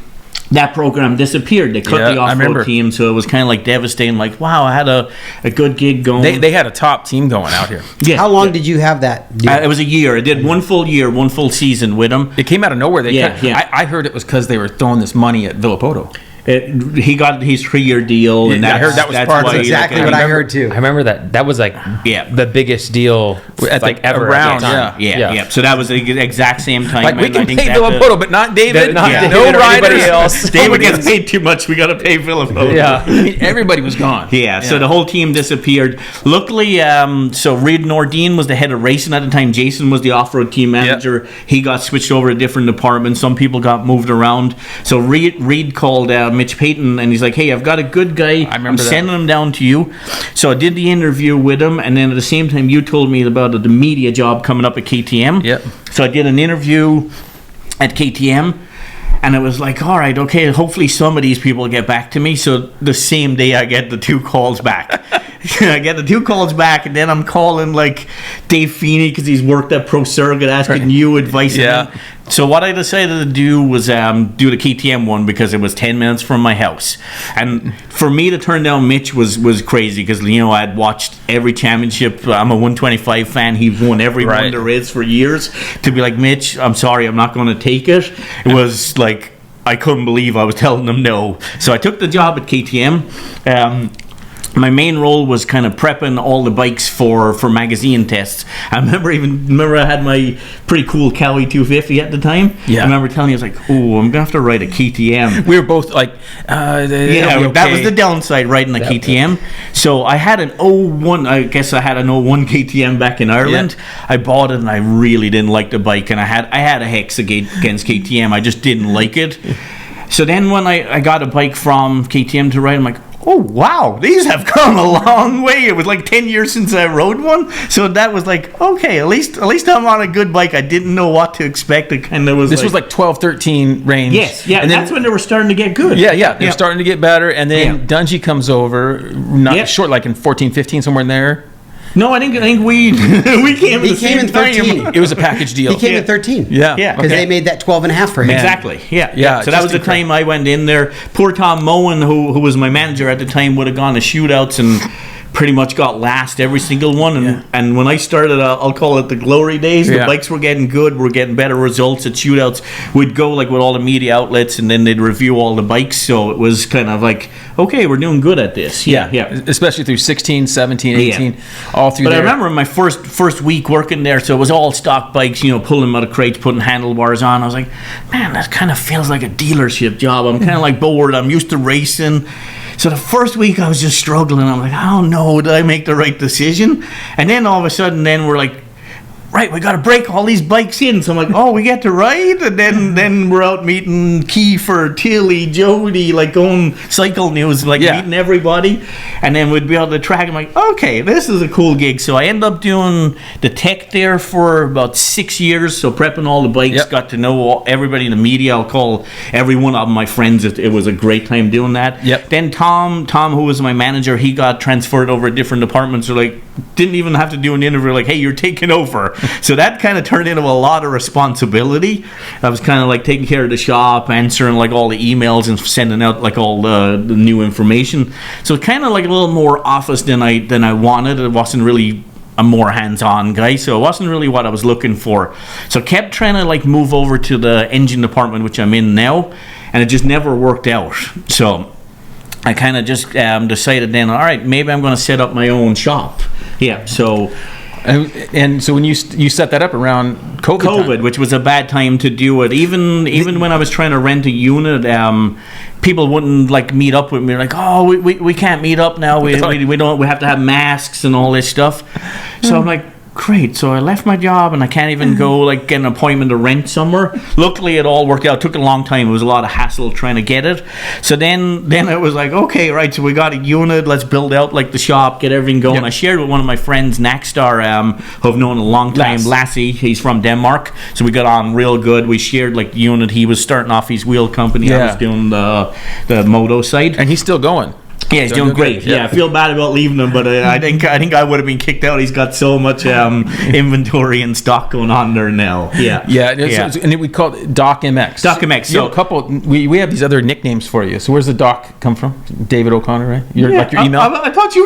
that program disappeared. They cut the off-road team, so it was kind of like devastating. Like, wow, I had a good gig going. They had a top team going out here. Yeah. How long did you have that deal? It was a year. I did one full season with them. It came out of nowhere. Yeah. I heard it was because they were throwing this money at Villapoto. He got his 3-year deal, and I heard that was part of That's exactly what I heard too. I remember that was like the biggest deal At ever around, at the time. Yeah. So that was the exact same time. Like we and can I think pay that Villapoto, but not David. Not No David or anybody riders. else. David gets paid too much. We got to pay Villapoto. Yeah. I mean, everybody was gone. Yeah, so the whole team disappeared. Luckily, so Reed Nordine was the head of racing at the time. Jason was the off-road team manager. He got switched over to different departments. Some people got moved around. So Reed called Mitch Payton, and he's like, hey, I've got a good guy. I'm sending him down to you. So I did the interview with him, and then at the same time, you told me about the media job coming up at KTM. Yep. So I did an interview at KTM. And it was like, all right, okay, hopefully some of these people get back to me. So the same day I get the 2 calls back. I get the 2 calls back, and then I'm calling like Dave Feeney because he's worked at Pro Surrogate asking you advice. Yeah. So what I decided to do was do the KTM one because it was 10 minutes from my house. And for me to turn down Mitch was crazy because, I'd watched every championship. I'm a 125 fan. He's won every one there is for years. To be like, Mitch, I'm sorry, I'm not going to take it. It was like, I couldn't believe I was telling them no. So I took the job at KTM. My main role was kind of prepping all the bikes for magazine tests. I remember I had my pretty cool Cowie 250 at the time. Yeah. I remember telling you, I was like, oh, I'm going to have to ride a KTM. We were both like, that was the downside, riding a KTM. So I had an 01, I guess I had an 01 KTM back in Ireland. Yeah. I bought it and I really didn't like the bike, and I had a hex against KTM. I just didn't like it. So then when I got a bike from KTM to ride, I'm like, oh wow, these have come a long way. It was like 10 years since I rode one, so that was like, okay, at least I'm on a good bike. I didn't know what to expect. It kind of was. This was like 12-13 range. Yes, yeah, and then, that's when they were starting to get good. They're starting to get better, and then Dungy comes over, not short, like in 14-15, somewhere in there. No, I think we came. He came in 13. It was a package deal. He came in 13. Yeah, because they made that 12.5 for him. Exactly. Yeah. So that was the time I went in there. Poor Tom Moen, who was my manager at the time, would have gone to shootouts and pretty much got last every single one. And when I started, I'll call it the glory days. The bikes were getting good. We're getting better results at shootouts. We'd go like with all the media outlets, and then they'd review all the bikes. So it was kind of like, okay, we're doing good at this. Yeah. Especially through 16, 17, 18, all through but there. I remember my first week working there, so it was all stock bikes, pulling them out of crates, putting handlebars on. I was like, man, that kind of feels like a dealership job. I'm kind of like bored. I'm used to racing. So the first week I was just struggling. I'm like, I don't know, did I make the right decision? And then all of a sudden, we're like, right, we got to break all these bikes in. So I'm like, oh, we get to ride? And then we're out meeting Kiefer, Tilly, Jody, like going cycle news, like meeting everybody. And then we'd be on the track. I'm like, okay, this is a cool gig. So I ended up doing the tech there for about 6 years. So prepping all the bikes, got to know everybody in the media. I'll call every one of my friends. It was a great time doing that. Then Tom, who was my manager, he got transferred over to different departments. So like, didn't even have to do an interview. Like, hey, you're taking over. So that kind of turned into a lot of responsibility. I was kind of like taking care of the shop, answering like all the emails and sending out like all the new information. So kind of like a little more office than I wanted. It wasn't really a more hands-on guy, so it wasn't really what I was looking for. So kept trying to like move over to the engine department, which I'm in now, and it just never worked out. So I kind of just decided then, all right, maybe I'm going to set up my own shop. So and so when you set that up around COVID, which was a bad time to do it. Even when I was trying to rent a unit, people wouldn't like meet up with me. Like, oh, we can't meet up now. We don't. We have to have masks and all this stuff. So I'm like, great. So I left my job and I can't even go like get an appointment to rent somewhere. Luckily, it all worked out. It took a long time. It was a lot of hassle trying to get it. So then it was like, okay, right. So we got a unit. Let's build out like the shop, get everything going. I shared with one of my friends, Nackstar, who I've known a long time, Lassie. He's from Denmark. So we got on real good. We shared like the unit. He was starting off his wheel company. I was doing the moto side. And he's still going. Yeah, he's doing great. Yeah, I feel bad about leaving him, but I think I would have been kicked out. He's got so much inventory and stock going on there now. And we call it Doc MX. Doc MX. So a couple. We have these other nicknames for you. So where's the Doc come from? David O'Connor, right? Your email. I thought you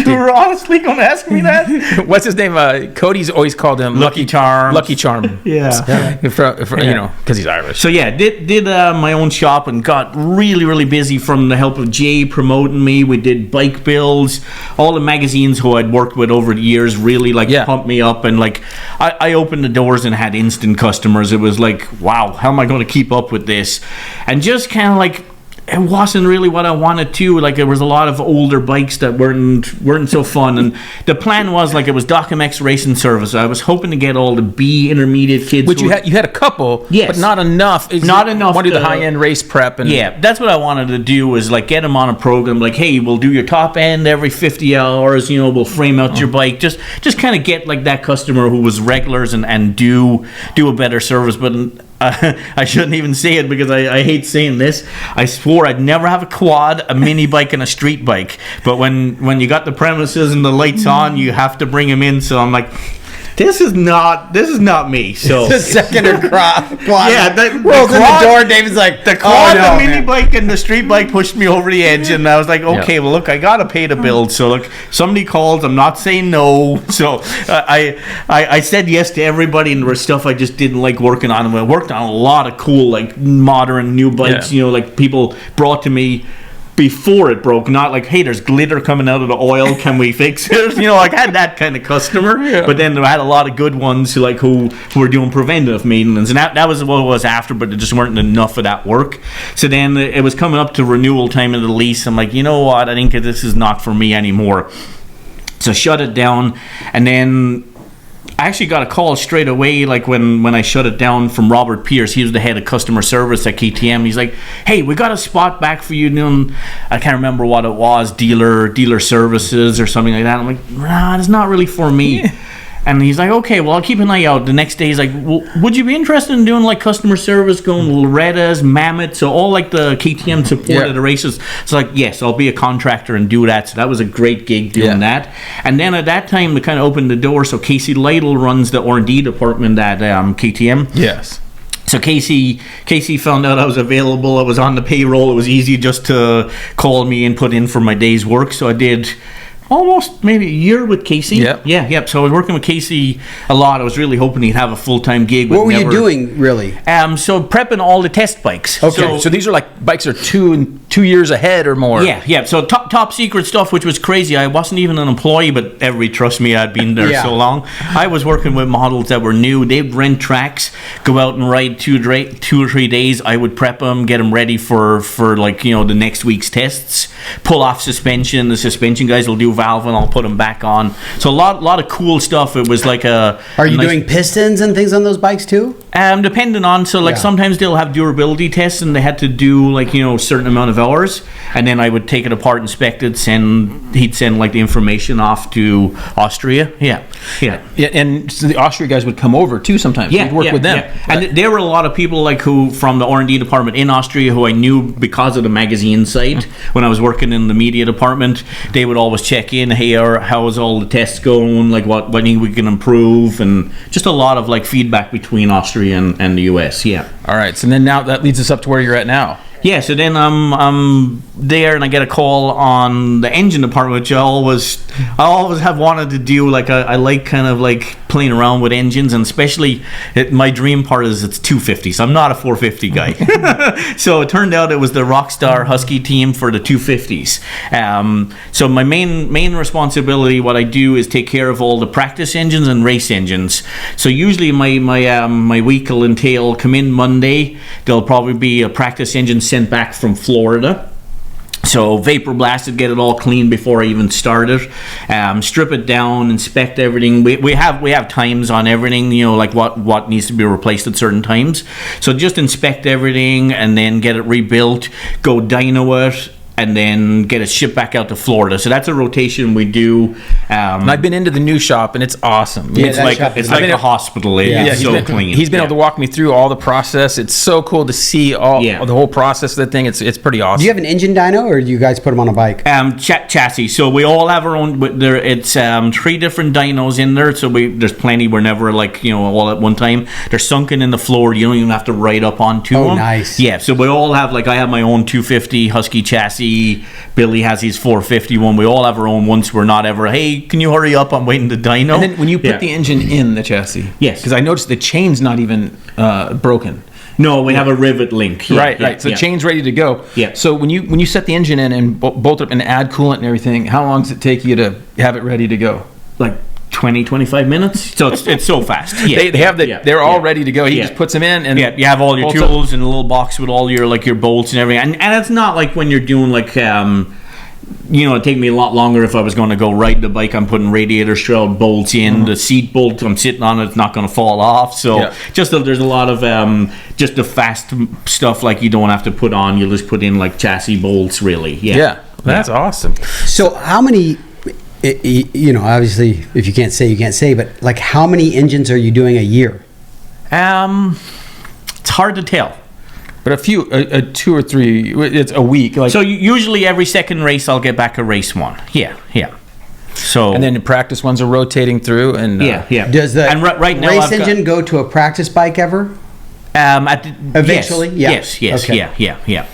were honestly going to ask me that. What's his name? Cody's always called him Lucky Charm. Lucky Charm. Yeah. You know, because he's Irish. So did my own shop and got really, really busy from the help of Jay promoting me. We did bike builds. All the magazines who I'd worked with over the years really pumped me up, and like I opened the doors and had instant customers. It was like, wow, how am I going to keep up with this? And just kind of like, it wasn't really what I wanted to. Like, there was a lot of older bikes that weren't so fun, and the plan was like it was Doc MX Racing Service. I was hoping to get all the B intermediate kids. Which you had a couple, but not enough. Not enough. Want to do the high end race prep, and that's what I wanted to do, was like get them on a program. Like, hey, we'll do your top end every 50 hours. You know, we'll frame out your bike. Just kind of get like that customer who was regulars and do a better service. But I shouldn't even say it because I hate saying this. I swore I'd never have a quad, a mini bike, and a street bike. But when you got the premises and the lights on, you have to bring them in. So I'm like, this is not me. So the second or quad. Rolls in the door. David's like, the quad, the mini bike, and the street bike pushed me over the edge, and I was like, okay, well, look, I gotta pay the bill. So look, somebody calls, I'm not saying no. So I said yes to everybody, and there was stuff I just didn't like working on. And I worked on a lot of cool, like modern new bikes. You know, like people brought to me before it broke, not like, hey, there's glitter coming out of the oil, can we fix it? You know, like I had that kind of customer. But then I had a lot of good ones who were doing preventative maintenance, and that was what it was after, but there just weren't enough of that work. So then it was coming up to renewal time of the lease. I'm like, you know what, I think this is not for me anymore. So shut it down. And then I actually got a call straight away, like when I shut it down, from Robert Pierce. He was the head of customer service at KTM. He's like, hey, we got a spot back for you doing, I can't remember what it was, dealer services or something like that. I'm like, nah, it's not really for me. And he's like, okay, well, I'll keep an eye out. The next day, he's like, well, would you be interested in doing like customer service, going Loretta's, Mammoth, so all like the KTM support at the races? So like, yes, I'll be a contractor and do that. So that was a great gig doing that. And then at that time, they kind of opened the door. So Casey Lytle runs the R&D department at KTM. Yes. So Casey found out I was available. I was on the payroll. It was easy just to call me and put in for my day's work. So I did almost maybe a year with Casey. Yeah. So I was working with Casey a lot. I was really hoping he'd have a full-time gig. What were you doing, really? So prepping all the test bikes. Okay. So these are like bikes are 2 years ahead or more. Yeah. So top secret stuff, which was crazy. I wasn't even an employee, but everybody trusts me. I'd been there so long. I was working with models that were new. They'd rent tracks, go out and ride 2 or 3 days. I would prep them, get them ready for like, you know, the next week's tests. Pull off suspension. The suspension guys will do valve and I'll put them back on. So a lot of cool stuff. It was like a. Are you doing pistons and things on those bikes too? Depending on, so like Yeah. sometimes they'll have durability tests and they had to do like, a certain amount of hours, and then I would take it apart, inspect it, he'd send like the information off to Austria. Yeah. Yeah, and so the Austria guys would come over too sometimes. Yeah, You'd work with them. yeah. And there were a lot of people like who from the R&D department in Austria who I knew because of the magazine site. When I was working in the media department, they would always check in. Hey, how is all the tests going? Like what we can improve, and just a lot of like feedback between Austria and the US. Yeah. All right, so then now that leads us up to where you're at now. Yeah, so then I'm there and I get a call on the engine department, which I always have wanted to do. Like I like kind of like playing around with engines, and especially my dream part is it's 250. So I'm not a 450 guy. So it turned out it was the Rockstar Husky team for the 250s. So my main responsibility, what I do is take care of all the practice engines and race engines. So usually my week will entail come in Monday. There'll probably be a practice engine sent back from Florida. So vapor blasted, get it all clean before I even start it. Strip it down, inspect everything. We have times on everything, like what needs to be replaced at certain times. So just inspect everything and then get it rebuilt, go dyno it, and then get it shipped back out to Florida. So that's a rotation we do. And I've been into the new shop, and it's awesome. Yeah, it's that like shop is It's like been a a- hospital. It's so clean. He's been able to walk me through all the process. It's so cool to see the whole process of the thing. It's pretty awesome. Do you have an engine dyno, or do you guys put them on a bike? Chassis. So we all have our own. But it's 3 different dynos in there. So there's plenty. We're never like all at one time. They're sunken in the floor. You don't even have to ride up onto them. Oh, nice. Yeah. So we all have I have my own 250 Husky chassis. Billy has his 450 one. We all have our own ones. We're not ever. Hey, can you hurry up? I'm waiting to dyno. And then when you put the engine in the chassis, Yes. because I noticed the chain's not even broken. No, we have a rivet link. Yeah, Right. yeah, So yeah. chain's ready to go. Yeah. So when you set the engine in and bolt it up and add coolant and everything, how long does it take you to have it ready to go? Like 20-25 minutes. So it's so fast. Yeah, They have they're all ready to go. He Yeah. just puts them in and you have all your bolts up. tools in a little box with all your your bolts and everything. And it's not like when you're doing it'd take me a lot longer if I was going to go ride the bike. I'm putting radiator shroud bolts in, the seat bolt I'm sitting on it's not going to fall off. So there's a lot of just the fast stuff like you don't have to put on. You'll just put in like chassis bolts really. Yeah, that's awesome. So how many? Obviously, if you can't say, you can't say. But like, how many engines are you doing a year? It's hard to tell. But a few, 2 or 3, it's a week. Like So usually every second race I'll get back a race one. Yeah. So and then the practice ones are rotating through and yeah. Does the and right now race I've got- engine go to a practice bike ever? Eventually? Yes. Yeah. Okay. Yeah.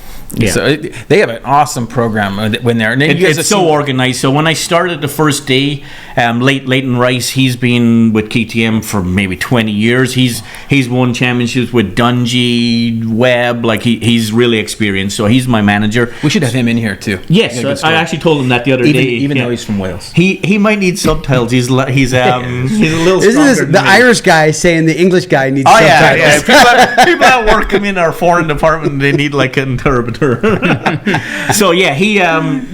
So they have an awesome program when they're and then you guys It's have so seen- organized. So when I started the first day, Leighton Rice, he's been with KTM for maybe 20 years. He's won championships with Dungey, Webb. Like he's really experienced. So he's my manager. We should have him in here too. Yes, Yeah, good I story. actually told him that the other even day. even Yeah. though he's from Wales. He might need subtitles. He's a little Isn't stronger this than the me. Irish guy saying the English guy needs Oh subtitles? yeah. People at work come in our foreign department. They need like an interpreter. So yeah, he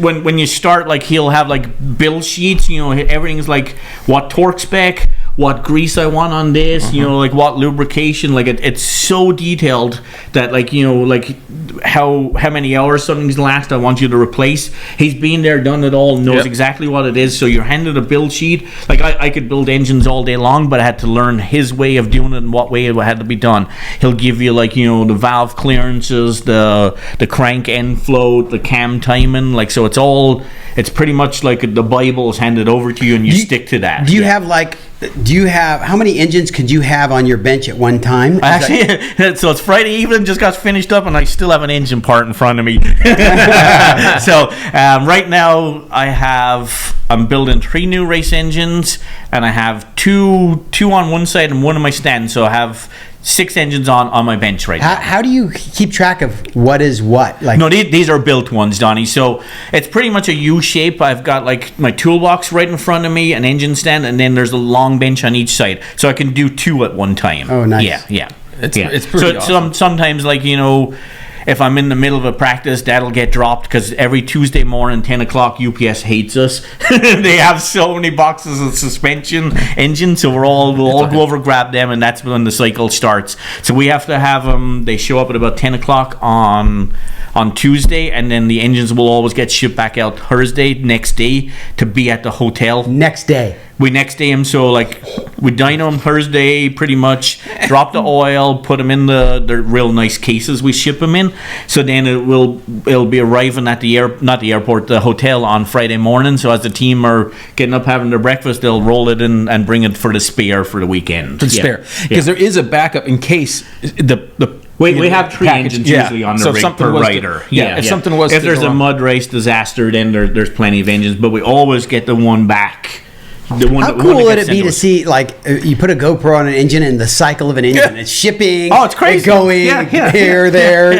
when you start, like he'll have like bill sheets. Everything's like what torque spec, what grease I want on this. Like what lubrication. Like it's so detailed that like how many hours something's last. I want you to replace. He's been there, done it all, knows Yep. exactly what it is. So you're handed a build sheet. Like I could build engines all day long, but I had to learn his way of doing it and what way it had to be done. He'll give you like the valve clearances, the crank end float, the cam timing. Like so, it's pretty much like the Bible is handed over to you, and you stick to that. Do you have how many engines could you have on your bench at one time? Actually, so it's Friday evening, just got finished up, and I still have an engine part in front of me. So right now I'm building 3 new race engines, and I have two on one side and one on my stand. So I have 6 engines on my bench right now. How do you keep track of what is what? Like, No, these are built ones, Donnie. So it's pretty much a U shape. I've got like my toolbox right in front of me, an engine stand, and then there's a long bench on each side, so I can do 2 at one time. Oh, nice. Yeah. It's pretty so awesome. sometimes like if I'm in the middle of a practice, that'll get dropped because every Tuesday morning, 10 o'clock, UPS hates us. They have so many boxes of suspension engines, so we'll all go over, grab them, and that's when the cycle starts. So we have to have them. They show up at about 10 o'clock on Tuesday, and then the engines will always get shipped back out Thursday next day to be at the hotel. Next day. We next day them, so like we dyno them Thursday, pretty much. Drop the oil, put them in the real nice cases we ship them in. So then it'll be arriving at the hotel on Friday morning. So as the team are getting up having their breakfast, they'll roll it in and bring it for the spare for the weekend. For the spare, because there is a backup in case the. We have 3 engines usually on the rig per rider. If there's a mud race disaster, then there's plenty of engines, but we always get the one back. How cool would it be to see, like, you put a GoPro on an engine and the cycle of an engine? It's shipping. Oh, it's crazy. Going here, there.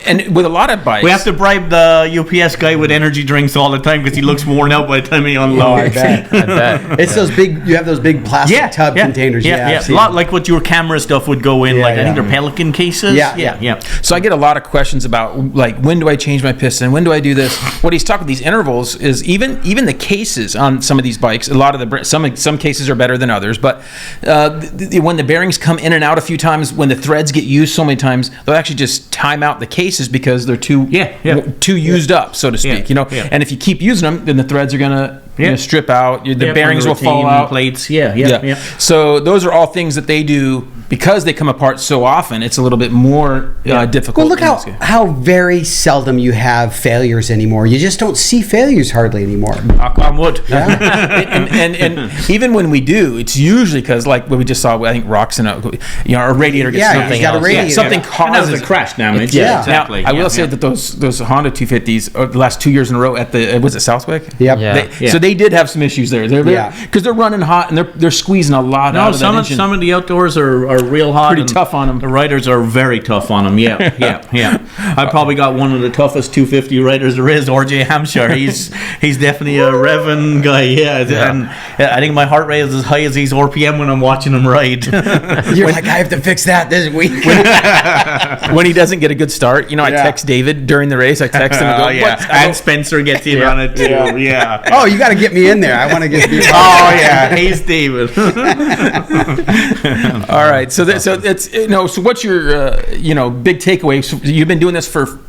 And with a lot of bikes, we have to bribe the UPS guy with energy drinks all the time because he looks worn out by the time he unloads. I bet. It's those big. You have those big plastic tub containers. A lot like what your camera stuff would go in. I think they're Pelican cases. Yeah. So I get a lot of questions about, like, when do I change my piston? When do I do this? What he's talking about, these intervals, is even the cases on some of these bikes. A lot of the some cases are better than others, but when the bearings come in and out a few times, when the threads get used so many times, they'll actually just time out the cases because they're too used up, so to speak. And if you keep using them, then the threads are gonna strip out. The bearings will fall out. Plates. So those are all things that they do because they come apart so often. It's a little bit more difficult. Well, look how very seldom you have failures anymore. You just don't see failures hardly anymore. Knock on wood. And even when we do, it's usually because, like what we just saw, I think rocks in a radiator gets something got a radiator. Something causes a crash damage. Exactly. Now, I will say that those Honda 250s, the last 2 years in a row at the was it Southwick? Yep. So they did have some issues there. Because they're running hot and they're squeezing a lot out of that engine. Some of the outdoors are real hot. Pretty tough on them. The riders are very tough on them. Yeah. I probably got one of the toughest 250 riders there is, RJ Hampshire. He's definitely a revving guy. And I think my heart rate is as high as his RPM when I'm watching him ride. You're like, I have to fix that this week. When he doesn't get a good start, I text David during the race. I text him and go, what? And Spencer gets in on it too. Yeah. Oh, you got to get me in there. I want to get me. He's David. All right. So it's so what's your big takeaway? So you've been doing this for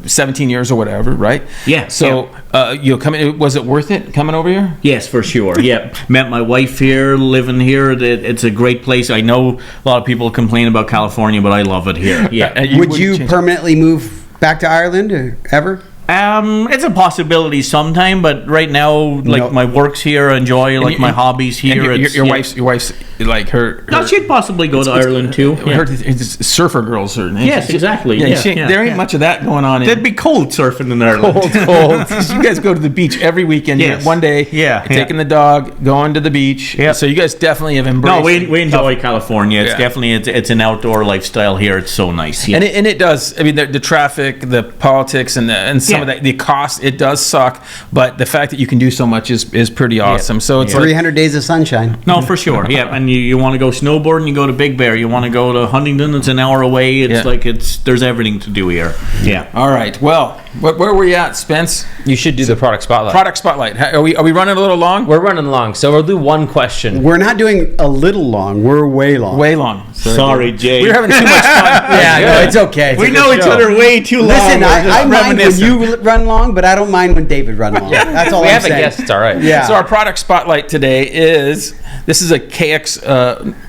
17 years or whatever, right? Yeah. So was it worth it coming over here? Yes, for sure. Yeah. Met my wife here, living here. It's a great place. I know a lot of people complain about California, but I love it here. Yeah. Would you permanently move back to Ireland or ever? It's a possibility sometime, but right now, my work's here. I enjoy my hobbies here. Your wife's like her. No, she'd possibly go to Ireland too. It's surfer girls. Yes, exactly. There ain't much of that going on. It'd be cold surfing in Ireland. Cold. You guys go to the beach every weekend. Yes. One day, taking the dog, going to the beach. Yeah. So you guys definitely have embraced. No, we enjoy California. It's definitely it's an outdoor lifestyle here. It's so nice. Yeah. And it does. I mean, the traffic, the politics, and some of that, the cost, it does suck. But the fact that you can do so much is pretty awesome. So it's 300 days of sunshine. No, for sure. Yeah, and you want to go snowboarding, you go to Big Bear. You want to go to Huntington, it's an hour away. It's there's everything to do here. Yeah. All right. Well, where were you at, Spence? You should do the product spotlight. Product spotlight. Are we running a little long? We're running long, so we'll do one question. We're not doing a little long. We're way long. Way long. Sorry, Jay. We're having too much fun. No, it's okay. We know each other way too long. Listen, I mind when you run long, but I don't mind when David runs long. That's all I'm saying. We have a guest. It's all right. Yeah. So our product spotlight today is this is a KX.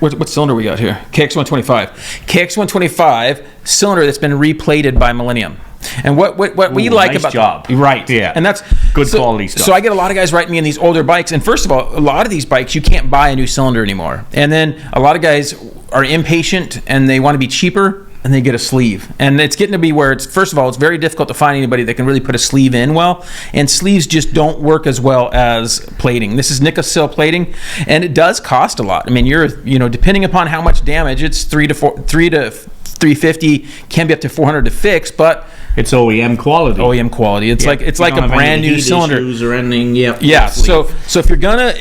What cylinder we got here? KX125. KX125 cylinder that's been replated by Millennium. And what we like nice about job. Right, yeah, and that's good quality stuff. So I get a lot of guys writing me in these older bikes, and first of all, a lot of these bikes you can't buy a new cylinder anymore, and then a lot of guys are impatient and they want to be cheaper. And they get a sleeve, and it's getting to be where it's first of all it's very difficult to find anybody that can really put a sleeve in well, and sleeves just don't work as well as plating. This is Nicosil plating, and it does cost a lot. I mean, you're depending upon how much damage, it's $3,000 to 350 can be up to $400 to fix, but It's OEM quality. OEM quality. It's Yeah. like it's You like don't a have any brand new heat cylinder. issues or anything. Yeah. Yeah, so if you're gonna,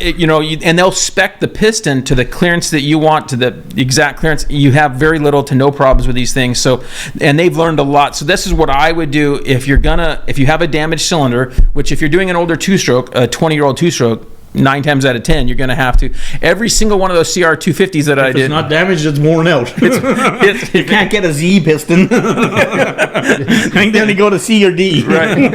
and they'll spec the piston to the clearance that you want, to the exact clearance. You have very little to no problems with these things. So, and they've learned a lot. So this is what I would do if you have a damaged cylinder, which if you're doing an older two-stroke, a 20-year-old two-stroke, 9 times out of 10, you're going to have to. Every single one of those CR250s that I If did. it's not damaged, it's worn out. You can't get a Z piston. I think then you go to C or D. Right.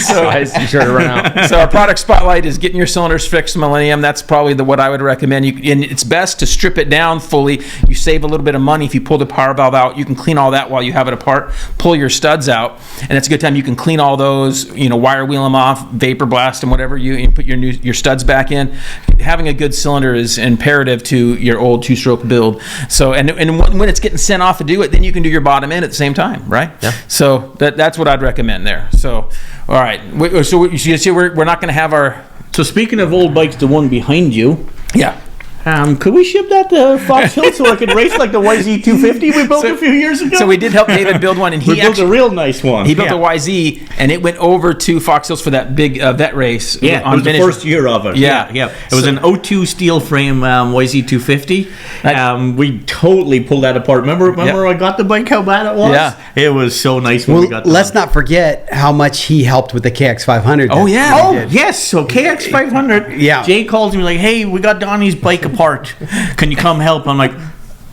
So you sure to run out. So our product spotlight is getting your cylinders fixed, Millennium. That's probably what I would recommend. And it's best to strip it down fully. You save a little bit of money if you pull the power valve out. You can clean all that while you have it apart. Pull your studs out, and it's a good time. You can clean all those. Wire wheel them off, vapor blast them, whatever. You put your studs back in. Having a good cylinder is imperative to your old two-stroke build. So and when it's getting sent off to do it, then you can do your bottom end at the same time, right? Yeah. So that's what I'd recommend there. So all right. So you see, we're not going to have our. So speaking of old bikes, the one behind you, Yeah. could we ship that to Fox Hill so I could race like the YZ250 we built a few years ago? So we did help David build one, and We he built actually a real nice one. he built a YZ, and it went over to Fox Hills for that big vet race. Yeah, it was vintage. the first year of it. Yeah. Yeah. It was an O2 steel frame YZ250. We totally pulled that apart. Remember Yeah. I got the bike, how bad it was? Yeah. It was so nice when we Well, got let's done. not forget how much he helped with the KX500. Oh, yeah. Oh, yes. So KX500. Yeah. Jay calls me like, hey, we got Donnie's bike apart. Can you come help? I'm like,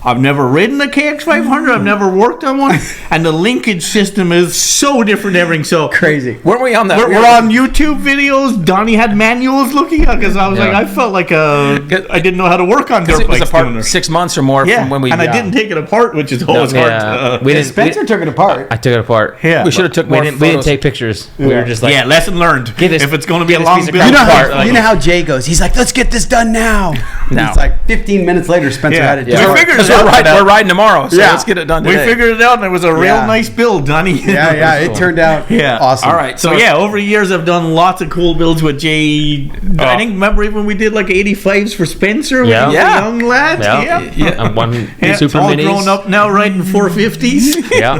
I've never ridden a KX500. I've never worked on one. And the linkage system is so different than everything. So Crazy. Weren't we on that? we're on YouTube videos. Donnie had manuals looking at because I was like, I felt like I didn't know how to work on dirt It was bikes. apart doing it. 6 months or more Yeah, from when we. and I didn't take it apart, which is always hard. We didn't. Spencer took it apart. I took it apart. Yeah, We should have took We more. didn't. We didn't photos. take pictures. We were just like, yeah, lesson learned. Get this- If it's going to be a get this long piece of build, crap You know, apart. how, you know how Jay goes. He's like, let's get this done now. Now. It's like 15 minutes later, Spencer Yeah. had it Yeah. done. We figured Because it out. we're riding tomorrow, so Yeah. let's get it done We today. figured it out, and it was a real Yeah. nice build, Donnie. Yeah, it turned out Yeah. awesome. All right. So yeah, over the years I've done lots of cool builds with Jay. I think remember even we did like 85s for Spencer when Yeah. he was Yeah. a young lad. yeah, Yeah. And one Yeah, super all minis. grown up now riding 450s. Yeah.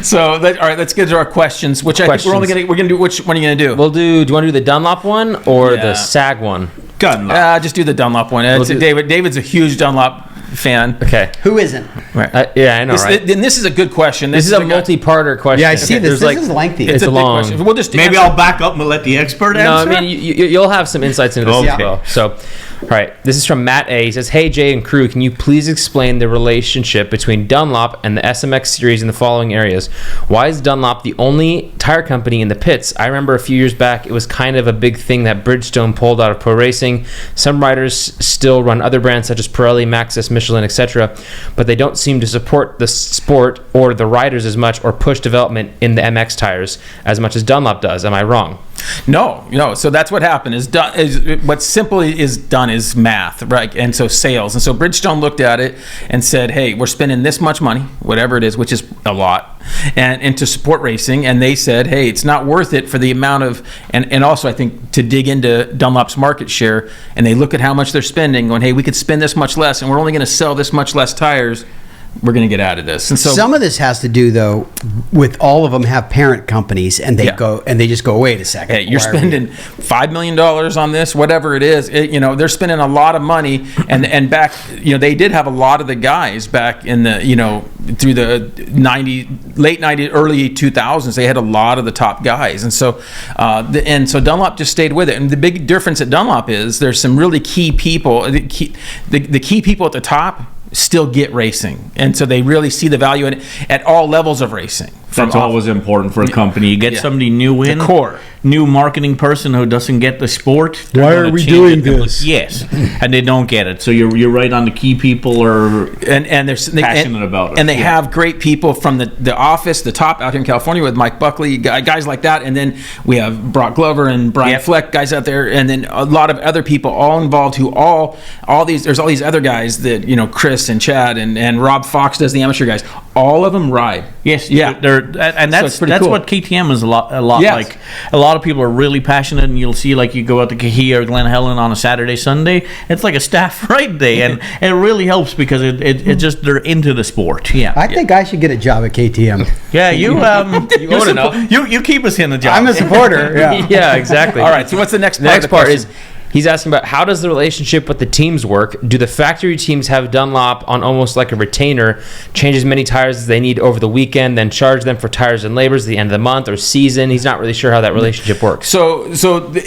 So all right, let's get to our questions. Which I think we're gonna do. Which one are you gonna do? We'll do. Do you want to do the Dunlop one or Yeah. the SAG one? Dunlop. Just do the Dunlop one. do- David's a huge Dunlop fan. Okay. Who isn't? Yeah, I know, right? And this is a good question. This is a guy- multi-parter question. Yeah, I see this. There's This is lengthy. It's a big long. question. We'll just Maybe answer- I'll back up and let the expert No, I answer. mean you'll have some insights into this Okay. as well. So, all right, this is from Matt A. He says, "Hey Jay and crew, can you please explain the relationship between Dunlop and the SMX series in the following areas? Why is Dunlop the only tire company in the pits? I remember a few years back it was kind of a big thing that Bridgestone pulled out of pro racing. Some riders still run other brands such as Pirelli, Maxxis, Michelin, etc., but they don't seem to support the sport or the riders as much or push development in the MX tires as much as Dunlop does. Am I wrong?" No. So that's what happened. What simply is done is math, right? And so sales. And so Bridgestone looked at it and said, "Hey, we're spending this much money, whatever it is, which is a lot, and to support racing." And they said, "Hey, it's not worth it for the amount of." And also, I think to dig into Dunlop's market share, and they look at how much they're spending, going, "Hey, we could spend this much less, and we're only going to sell this much less tires. We're going to get out of this." And so Some of this has to do though with all of them have parent companies and they Yeah. they just go, wait a second. Hey, you're why are we-" spending $5 million on this, whatever it is. They're spending a lot of money, and back, they did have a lot of the guys back in the, through the late 90s, early 2000s. They had a lot of the top guys, and so Dunlop just stayed with it. And the big difference at Dunlop is there's some really key people. The key people at the top still get racing, and so they really see the value in it at all levels of racing. That's always important for a company. You get Yeah. somebody new in, The core. new marketing person who doesn't get the sport. they're Why gonna are we change doing it completely. this? Yes, and they don't get it. So you're right on the key people are and they're passionate about it. and they Yeah. have great people from the office, the top out here in California with Mike Buckley, guys like that, and then we have Brock Glover and Brian Yep. Fleck, guys out there, and then a lot of other people all involved who all these other guys that Chris and Chad and Rob Fox does the amateur guys, all of them ride. Yes, Yeah. They're and that's pretty that's cool. what KTM is a lot Yes. like. A lot of people are really passionate, and you'll see like you go out to Kahia or Glen Helen on a Saturday, Sunday. It's like a staff ride day, and it really helps because it just they're into the sport. Yeah, I think I should get a job at KTM. yeah. You own enough. You keep us in the job. I'm a supporter. Yeah. Yeah, exactly. All right. So what's the next The part? next of the part question? is he's asking about how does the relationship with the teams work? Do the factory teams have Dunlop on almost like a retainer, change as many tires as they need over the weekend, then charge them for tires and labors at the end of the month or season? He's not really sure how that relationship works. So,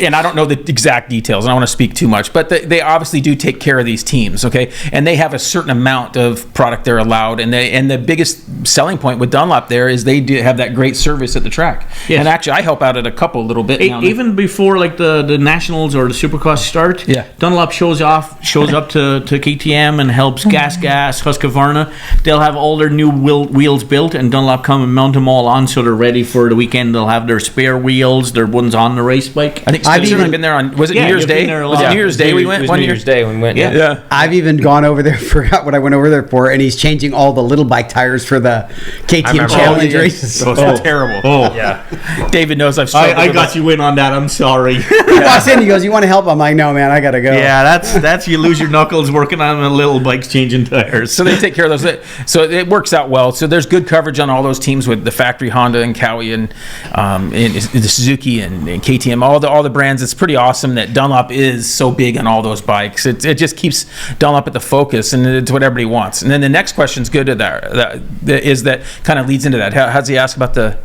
and I don't know the exact details, and I don't want to speak too much, but they obviously do take care of these teams, okay? And they have a certain amount of product they're allowed, and the biggest selling point with Dunlop there is they do have that great service at the track. Yes. And actually, I help out at a couple a little bit now and then. Even before like the nationals or the Supercross start, Yeah. Dunlop shows up to KTM and helps Gas Husqvarna. They'll have all their new wheels built, and Dunlop come and mount them all on so they're ready for the weekend. They'll have their spare wheels, their ones on the race bike. I think I've Spencer even- had been there on, was it Yeah, New Year's you've been Day? there a Was lot. it New Year's Day we went? It was One New year? Year's Day when we went. Yeah. Yeah. I've even gone over there, forgot what I went over there for, and he's changing all the little bike tires for the KTM remember. Challenge Oh, yeah. races. So it's terrible. Oh, Yeah. David knows I've struggled I with got this. you in on that. I'm sorry. He walks in, he goes, "You want to help?" I'm like, "No, man, I gotta go." Yeah, that's you lose your knuckles working on the little bikes changing tires. So they take care of those. So it works out well. So there's good coverage on all those teams with the factory Honda and Cowie and the Suzuki and KTM, all the brands. It's pretty awesome that Dunlop is so big on all those bikes. It just keeps Dunlop at the focus, and it's what everybody wants. And then the next question is good to that kind of leads into that. How does he ask about the?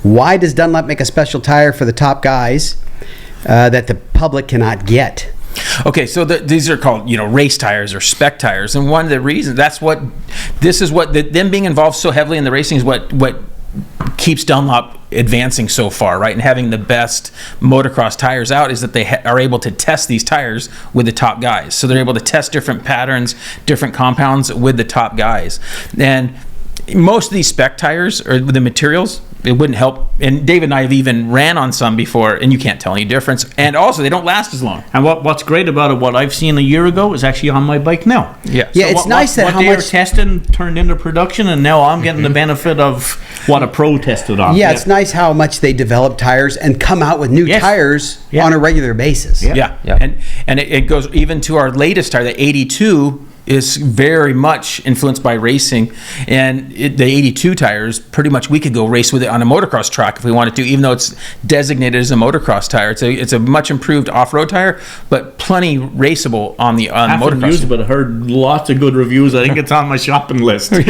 Why does Dunlop make a special tire for the top guys that the public cannot get? Okay, so these are called, race tires or spec tires, and one of the reasons them being involved so heavily in the racing is what keeps Dunlop advancing so far, right? And having the best motocross tires out is that they are able to test these tires with the top guys. So they're able to test different patterns, different compounds with the top guys. And most of these spec tires or the materials, it wouldn't help. And David and I have even ran on some before, and you can't tell any difference. And also, they don't last as long. And what's great about it, what I've seen a year ago, is actually on my bike now. Yeah. Yeah, it's nice that what how they were much. testing turned into production, and now I'm getting the benefit of what a pro tested on. Yeah, it's nice how much they develop tires and come out with new Yes. tires Yeah. on a regular basis. Yeah. Yeah. And it goes even to our latest tire, the 82 is very much influenced by racing, and the 82 tires, pretty much we could go race with it on a motocross track if we wanted to, even though it's designated as a motocross tire. It's a much improved off-road tire, but plenty raceable on the I haven't motocross. used it, but I heard lots of good reviews. I think it's on my shopping list. And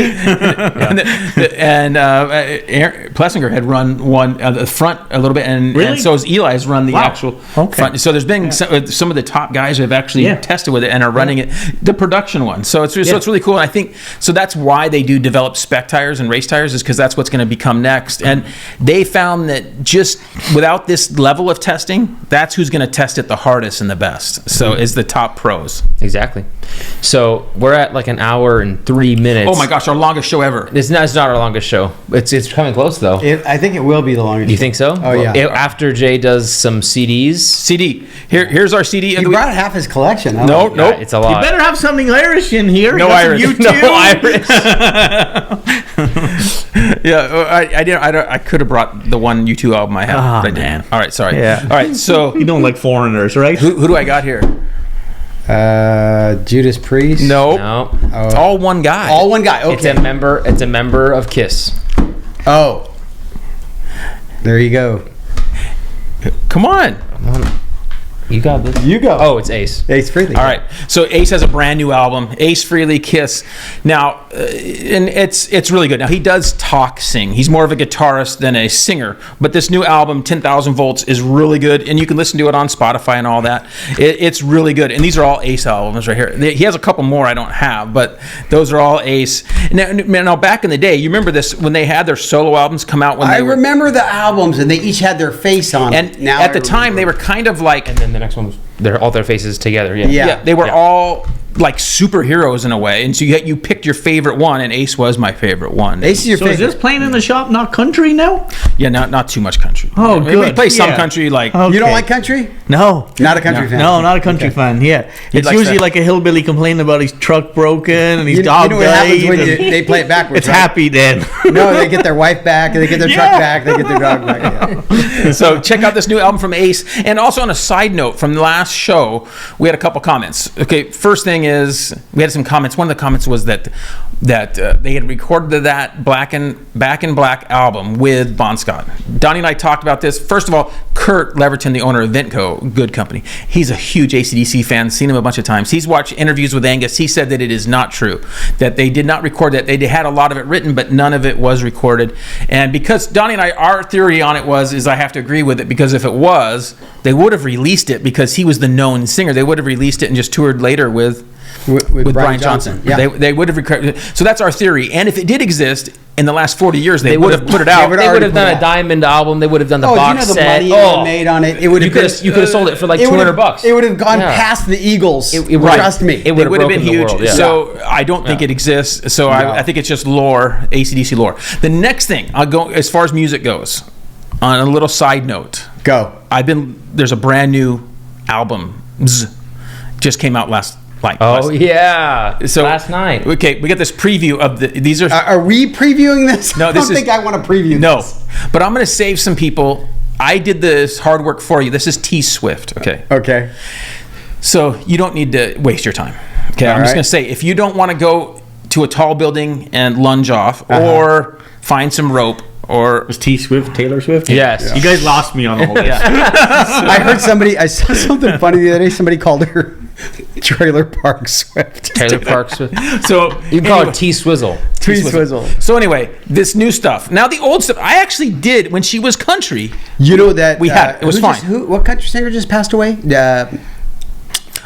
Plessinger had run one the front a little bit, and Really? so has Eli's run the Wow. actual Okay. front. So there's been some of the top guys who have actually Yeah. tested with it and are running it, the production one. So it's Yeah. really cool. And I think so that's why they do develop spec tires and race tires, is because that's what's going to become next. And they found that just without this level of testing, that's who's going to test it the hardest and the best. So is the top pros. Exactly. So we're at like an hour and 3 minutes. Oh my gosh, our longest show ever. It's not our longest show. It's coming close though. I think it will be the longest. You think so? Oh, yeah. After Jay does some CDs. CD. Here's our CD. He brought half his collection. I No, like it. nope. It's a You lot. better have something Irish in here. No You got some Irish. U2. No Irish. Yeah, I could have brought the one U2 album I have. Ah, but I didn't. man. All right, sorry. Yeah. All right, so You don't like foreigners, right? who do I got here? Judas Priest. No, No. it's all one guy. All one guy. It's Okay. a member of KISS. Oh. There you go. Come on. You got this. You go. Oh, it's Ace. Ace Frehley. All right, so Ace has a brand new album, Ace Frehley Kiss. Now, and it's really good. Now he does sing. He's more of a guitarist than a singer. But this new album, 10,000 Volts, is really good, and you can listen to it on Spotify and all that. It's really good, and these are all Ace albums right here. He has a couple more I don't have, but those are all Ace. Now back in the day, you remember this when they had their solo albums come out? When I they were, remember the albums, and they each had their face on and it. Now at I the time remember. they were kind of like. And then the next one was all their faces together. Yeah. Yeah. Yeah, they were Yeah. all like superheroes in a way, and so you picked your favorite one, and Ace was my favorite one. Ace is your So favorite. is this playing in the shop, not country now? Yeah, not too much country. Oh, We good. play some Yeah. country like. Okay. You don't like country? No. Not a country fan. No, not a country fan. Yeah, it's likes usually that. like a hillbilly complaining about his truck broken and his You dog know what happens died. when and- they play it backwards, it's right? happy then. No, they get their wife back, they get their truck back, they get their dog back. Yeah. So check out this new album from Ace. And also on a side note, from the last show, we had a couple comments. Okay, first thing is we had some comments. One of the comments was that they had recorded that Back in Black album with Bon Scott. Donnie and I talked about this. First of all, Kurt Leverton, the owner of Ventco, good company. He's a huge AC/DC fan. Seen him a bunch of times. He's watched interviews with Angus. He said that it is not true, that they did not record that. They had a lot of it written, but none of it was recorded. And because Donnie and I, our theory on it is I have to agree with it, because if it was, they would have released it because he was the known singer. They would have released it and just toured later with Brian Johnson. Yeah. They would have recorded. So that's our theory. And if it did exist in the last 40 years, they would have put it out. would They would already have put done it a out. diamond album. They would have done the Oh, do you box know the set. money it would made on it? It would You have could have sold it for like it would have- $200. It would have gone Yeah. past the Eagles. It would- Trust me. It would It have would have broken been the huge. world. Yeah. So I don't think it exists. So No. I think it's just lore, AC/DC lore. The next thing I'll go as far as music goes. On a little side note, Go. there's a brand new album, just came out last. Oh yeah. So last night. Okay, we got this preview of these are. Are we previewing this? No, this I don't is- think I want to preview No, this. but I'm going to save some people. I did this hard work for you. This is T Swift. Okay. Okay. So you don't need to waste your time. Okay. All I'm just right. going to say, if you don't want to go to a tall building and lunge off, or find some rope, or Was T Swift Taylor Swift? Yes. You guys lost me on all this. I saw something funny the other day. Somebody called her Trailer Park Swift. Taylor Parks. You so can call it T Swizzle. T Swizzle. So anyway, this new stuff. Now the old stuff, I actually did when she was country. You know that We had it was fine. What country singer just passed away?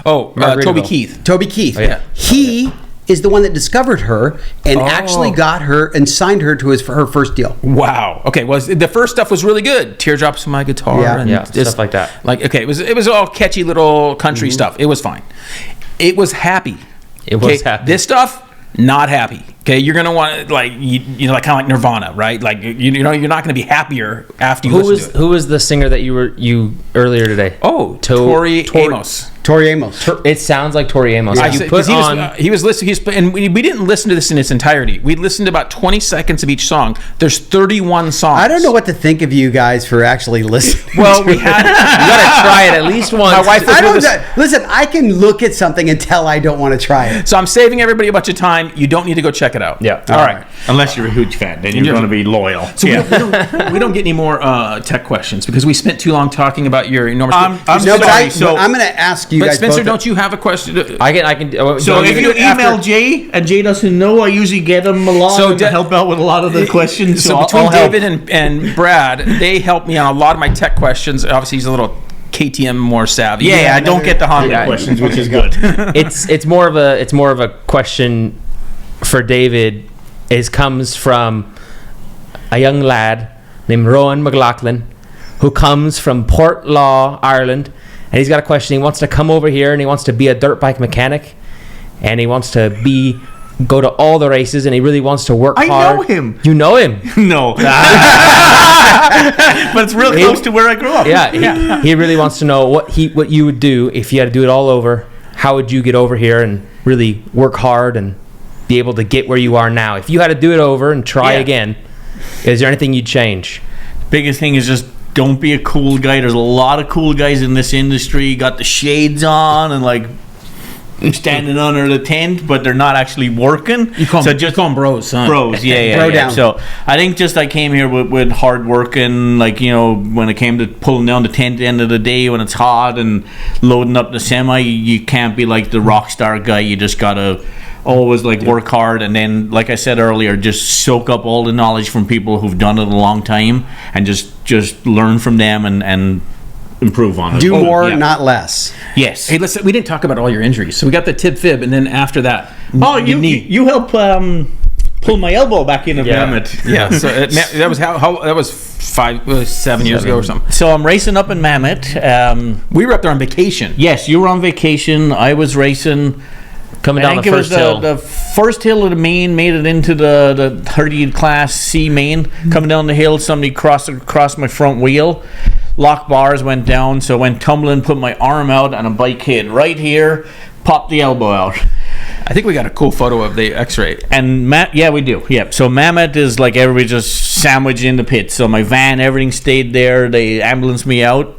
Toby Keith. Toby Keith. Oh, yeah. He is the one that discovered her and actually got her and signed her to her first deal. Wow. Okay. Well, the first stuff was really good. Teardrops on my guitar. Yeah. And Yeah, just stuff like that. Like, okay, it was all catchy little country stuff. It was fine. It was happy. It was happy. This stuff, not happy. Okay, you're gonna want like you know, like kind of like Nirvana, right? Like you know, you're not gonna be happier after you listen to it. Who was the singer that you earlier today? Oh, Tori Amos. Tori Amos. It sounds like Tori Amos. I You said- put 'cause he was listening. And we didn't listen to this in its entirety. We listened to about 20 seconds of each song. There's 31 songs. I don't know what to think of you guys for actually listening. Well, to we it. had. You gotta try it at least once. My wife was I don't with us. listen. I can look at something and tell I don't want to try it. So I'm saving everybody a bunch of time. You don't need to go check it out. Yeah. All right. Unless you're a huge fan, then you're going to be loyal. So we don't get any more tech questions because we spent too long talking about your enormous. I'm No, but sorry, I'm going to ask you But guys. Spencer, both- don't you have a question? I can. So if you email after- Jay and Jay doesn't know, I usually get him along So to help out with a lot of the questions. So I'll between help. David and Brad, they help me on a lot of my tech questions. Obviously, he's a little KTM more savvy. Yeah, I don't get the Honda Yeah. questions, which is good. it's more of a question for David. It comes from a young lad named Rowan McLaughlin, who comes from Portlaw, Ireland, and he's got a question. He wants to come over here and he wants to be a dirt bike mechanic, and he wants to go to all the races, and he really wants to work I hard. know him. You know him? No. But it's real close to where I grew up. Yeah, he really wants to know what you would do if you had to do it all over. How would you get over here and really work hard and be able to get where you are now? If you had to do it over and try Yeah. again, is there anything you'd change? Biggest thing is just don't be a cool guy. There's a lot of cool guys in this industry. Got the shades on and like standing under the tent, but they're not actually working. You call them bros, son. Bros, yeah. Bro down. So I think just I came here with hard working, like, you know, when it came to pulling down the tent at the end of the day when it's hot and loading up the semi, you can't be like the rock star guy. You just gotta always like work hard, and then, like I said earlier, just soak up all the knowledge from people who've done it a long time and just learn from them and improve on it. do more, yeah. not less. Yes. Hey, listen, we didn't talk about all your injuries. So we got the tib fib, and then after that, Oh, your you help pull my elbow back in a minute. Yeah, so that was that was 7 years ago or something. So I'm racing up in Mammoth. We were up there on vacation. Yes, you were on vacation. I was racing. Coming I down think the it was first hill. the first hill of the main, made it into the 30 class C main. Coming down the hill, somebody crossed across my front wheel. Lock bars went down, so I went tumbling, put my arm out, and a bike hit right here, popped the elbow out. I think we got a cool photo of the X-ray. And yeah, we do. Yeah. So Mammoth is like everybody just sandwiched in the pit. So my van, everything stayed there. They ambulanced me out.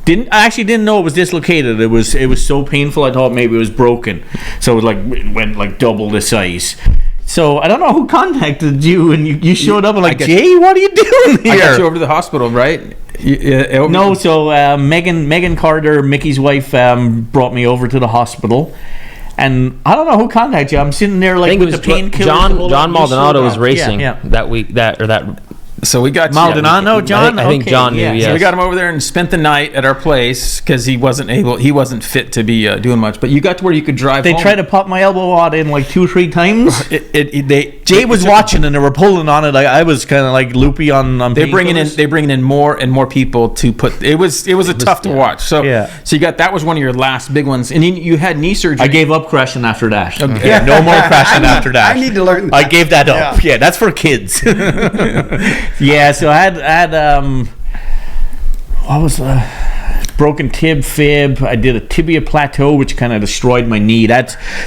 I actually didn't know it was dislocated. It was so painful. I thought maybe it was broken. So it went like double the size. So I don't know who contacted you, and you showed up and like, Jay, what are you doing here? I got you over to the hospital, right? No, so Megan Carter, Mickey's wife, brought me over to the hospital. And I don't know who contacted you. I'm sitting there like with the painkillers. John Maldonado was racing Yeah. that week. So we got Maldonado, John. I think Okay, John knew. yeah. Yes. So we got him over there and spent the night at our place because he wasn't fit to be doing much. But you got to where you could drive. They home. tried to pop my elbow out in like 2 or 3 times. Jay was watching and they were pulling on it. I was kind of like loopy on. They're bringing in more and more people to put. It was tough to watch. So so you got that was one of your last big ones, and you had knee surgery. I gave up crashing after that. Okay. Yeah, no more crashing after that. I need to learn. I gave that up. Yeah, that's for kids. Yeah, so I had what was broken fib. I did a tibia plateau, which kind of destroyed my knee.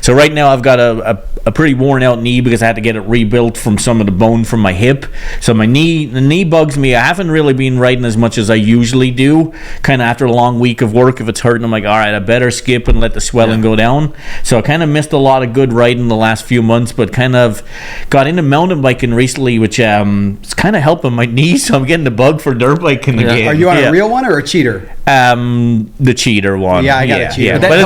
So right now I've got a pretty worn out knee because I had to get it rebuilt from some of the bone from my hip. So the knee bugs me. I haven't really been riding as much as I usually do. Kind of after a long week of work, if it's hurting, I'm like, all right, I better skip and let the swelling go down. So I kind of missed a lot of good riding the last few months, but kind of got into mountain biking recently, which is kind of helping my knee. So I'm getting the bug for dirt biking again. Are you on a real one or a cheater? The cheater one. Yeah, I got a cheater. Yeah. But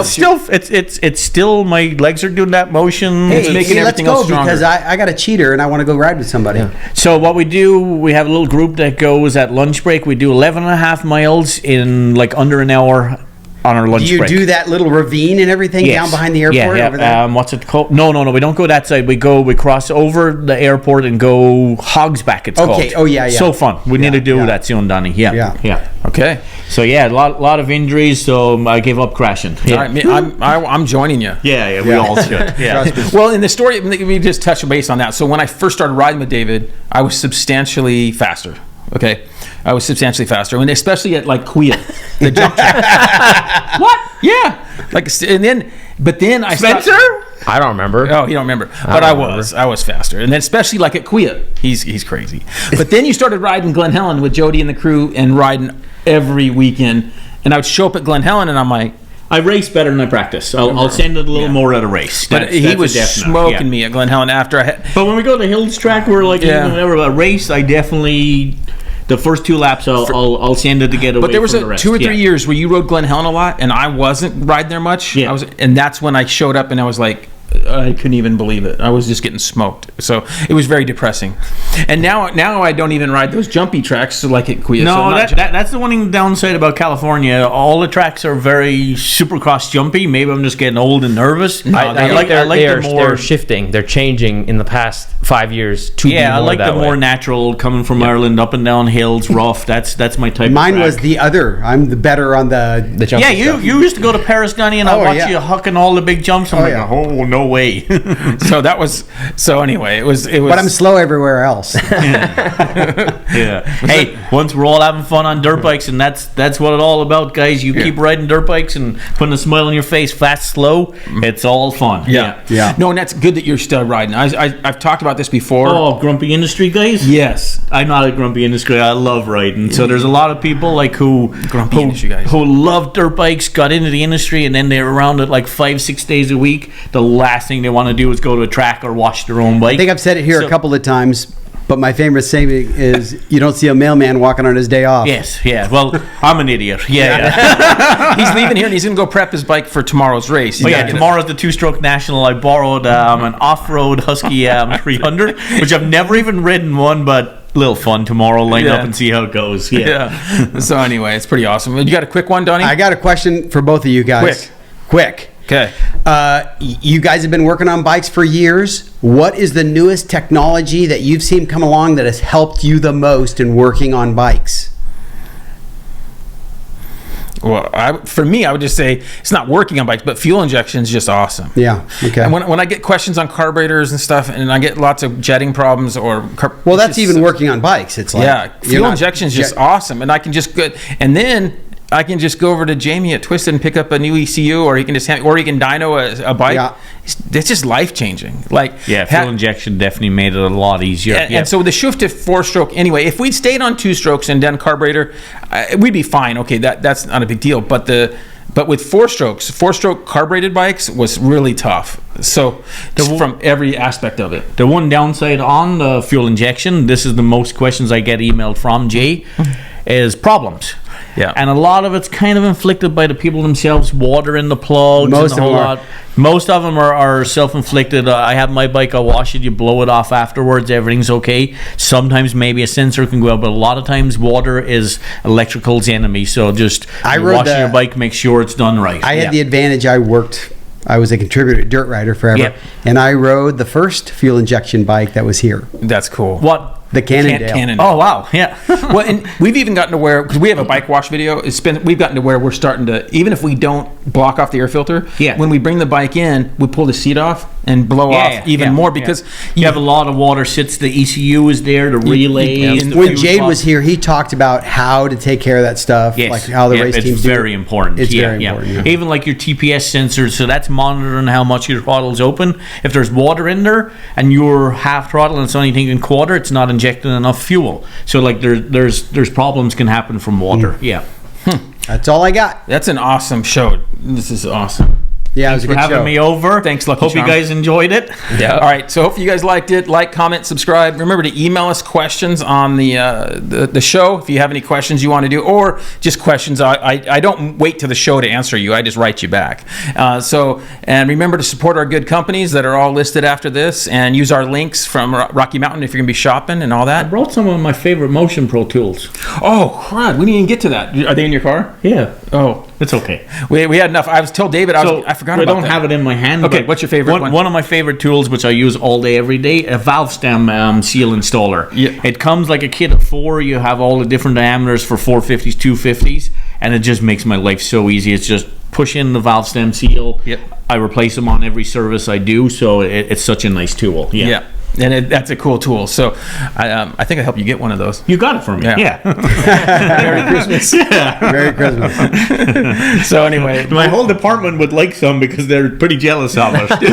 it's still my legs are doing that motion. Hey, It's making let's everything go else stronger. because I got a cheater and I want to go ride with somebody. So what we do, we have a little group that goes at lunch break. We do 11.5 miles in like under an hour on our lunch break. Do you do that little ravine and everything down behind the airport over there? What's it called? No, we don't go that side. We cross over the airport and go Hogsback. It's called. Okay. Oh yeah. So fun. We need to do that soon, Donnie. Yeah. Okay. So yeah, a lot of injuries. So I gave up crashing. All right, I'm joining you. Yeah. We all should. Yeah. Well, in the story, we just touch base on that. So when I first started riding with David, I was substantially faster. Okay, I was substantially faster, and especially at like Quia, the jump track. What? Yeah. Like, but then I Spencer? I don't remember. Oh, you don't remember? But I was faster, and then especially like at Quia, he's crazy. But then you started riding Glen Helen with Jody and the crew, and riding every weekend. And I would show up at Glen Helen, and I'm like, I race better than I practice. I'll send it a little more at a race. But he was smoking me at Glen Helen after I had. But when we go to the Hills track, we're like, whenever a race, I definitely. The first 2 laps, I'll send it to get away. But there was from the rest. 2 or 3 years where you rode Glen Helen a lot, and I wasn't riding there much. Yeah. And that's when I showed up, and I was like, I couldn't even believe it. I was just getting smoked. So it was very depressing. And now I don't even ride those jumpy tracks like at Quia. No, that's the one downside about California. All the tracks are very Supercross jumpy. Maybe I'm just getting old and nervous. I like they're shifting. They're changing in the past 5 years to be more I like that the way. more natural coming from Ireland, up and down hills, rough. That's my type. Mine of track. was the other. I'm the better on the jumpy Yeah, you used to go to Paris, Gunny, and I watch you hucking all the big jumps. I'm oh no way. So that was anyway. It was. But I'm slow everywhere else. Yeah. Hey, once we're all having fun on dirt bikes, and that's what it's all about, guys. You keep riding dirt bikes and putting a smile on your face, fast, slow. It's all fun. Yeah. No, and that's good that you're still riding. I've talked about this before. Oh, grumpy industry guys. Yes. I'm not a grumpy industry. I love riding. So there's a lot of people like who industry guys. who love dirt bikes, got into the industry, and then they're around it like 5-6 days a week. The last thing they want to do is go to a track or wash their own bike. I think I've said it here a couple of times, but my favorite saying is, you don't see a mailman walking on his day off. Yes, yeah. Well, I'm an idiot. Yeah. He's leaving here and he's going to go prep his bike for tomorrow's race. Tomorrow's the 2-stroke national. I borrowed an off-road Husky 300, which I've never even ridden one, but a little fun tomorrow. Line up and see how it goes. Yeah. So anyway, it's pretty awesome. You got a quick one, Donnie? I got a question for both of you guys. Quick. Okay. You guys have been working on bikes for years. What is the newest technology that you've seen come along that has helped you the most in working on bikes? Well, for me, I would just say it's not working on bikes, but fuel injection is just awesome. Yeah. Okay. And when I get questions on carburetors and stuff, and I get lots of jetting problems well, that's even working on bikes. It's like fuel injection is just awesome, and I can just go, and then I can just go over to Jamie at Twisted and pick up a new ECU, or he can just or he can dyno a bike. Yeah. It's just life changing. Like fuel injection definitely made it a lot easier. And so the shift to 4-stroke anyway. If we'd stayed on 2 strokes and done carburetor, we'd be fine. Okay, that's not a big deal. But with 4-stroke carbureted bikes was really tough. So from every aspect of it. The one downside on the fuel injection, this is the most questions I get emailed from Jay, is problems. Yeah. And a lot of it's kind of inflicted by the people themselves, water in the plugs. Most and a of whole them are. lot. Most of them are self-inflicted. I have my bike, I wash it, you blow it off afterwards, everything's okay. Sometimes maybe a sensor can go out, but a lot of times water is electrical's enemy. So just washing your bike, make sure it's done right. I had the advantage. I was a contributor at Dirt Rider forever, Yep. and I rode the first fuel injection bike that was here, That's cool. What? the Cannondale. Cannondale. Oh, wow. Yeah. Well, and we've even gotten to where, because we have a bike wash video, we've gotten to where we're starting to, even if we don't block off the air filter, when we bring the bike in, we pull the seat off and blow off even more, because you have a lot of water sits, the ECU is there, the relay. When Jade was here, he talked about how to take care of that stuff, like how the race teams do. It's very important. It's very important. Yeah. Even like your TPS sensors, so that's monitoring how much your throttle's open. If there's water in there and you're half throttle and it's only taking quarter, it's not injecting enough fuel. So like there's problems can happen from water. Yeah. That's all I got. That's an awesome show. This is awesome. Yeah, it was a for good having show. me over. Thanks, Lucky Hope Charms. you guys enjoyed it. Yeah. All right. So hope you guys liked it. Like, comment, subscribe. Remember to email us questions on the show if you have any questions you want to do, or just questions. I don't wait till the show to answer you. I just write you back. And remember to support our good companies that are all listed after this, and use our links from Rocky Mountain if you're gonna be shopping and all I that. brought some of my favorite Motion Pro tools. Oh, crud. We didn't even get to that. Are they in your car? Yeah. Oh, It's okay. we had enough. I was told David. I forgot about I don't that. have it in my hand. Okay, but what's your favorite one? One of my favorite tools, which I use all day, every day, a valve stem seal installer. Yeah. It comes like a kit of 4. You have all the different diameters for 450s, 250s, and it just makes my life so easy. It's just push in the valve stem seal. Yep. I replace them on every service I do, so it's such a nice tool. Yeah. And that's a cool tool. So I think I helped you get one of those. You got it for me. Yeah. Merry Christmas. Merry Christmas. So anyway, My whole department would like some because they're pretty jealous of us. do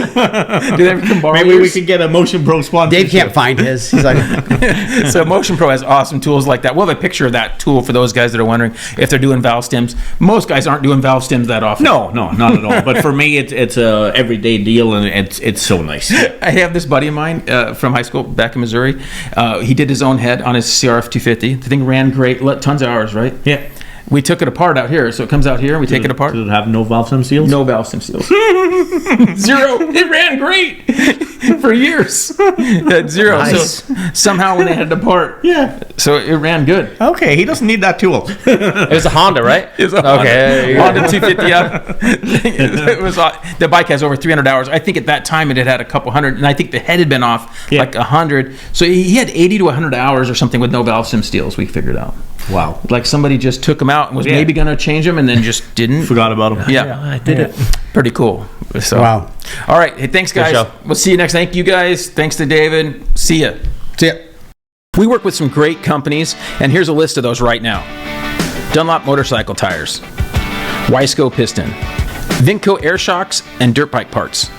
they ever come borrow Maybe we yours? could get a Motion Pro sponsorship. Dave can't find his. He's like, So Motion Pro has awesome tools like that. We'll have a picture of that tool for those guys that are wondering if they're doing valve stems. Most guys aren't doing valve stems that often. No, not at all. But for me, it's a everyday deal, and it's so nice. I have this buddy of mine from high school back in Missouri. He did his own head on his CRF 250. The thing ran great, tons of hours, right? Yeah. We took it apart out here, so it comes out here and we take it apart. Does it have no valve stem seals? No valve stem seals. Zero. It ran great for years. At zero. Nice. So somehow when they had it apart, Yeah. so it ran good. Okay, he doesn't need that tool. It was a Honda, right? It was a Okay. Honda 250 up. It was the bike has over 300 hours. I think at that time it had a couple hundred, and I think the head had been off like 100. So he had 80 to 100 hours or something with no valve stem seals. We figured out. Wow. Like somebody just took them out and was maybe going to change them and then just didn't. Forgot about him. Yeah, I did it. pretty cool. So, wow. All right. Hey, thanks, guys. show. We'll see you next. Thank you, guys. Thanks to David. See ya. See ya. We work with some great companies, and here's a list of those right now. Dunlop motorcycle tires, Wiseco piston, Vinco air shocks and dirt bike parts,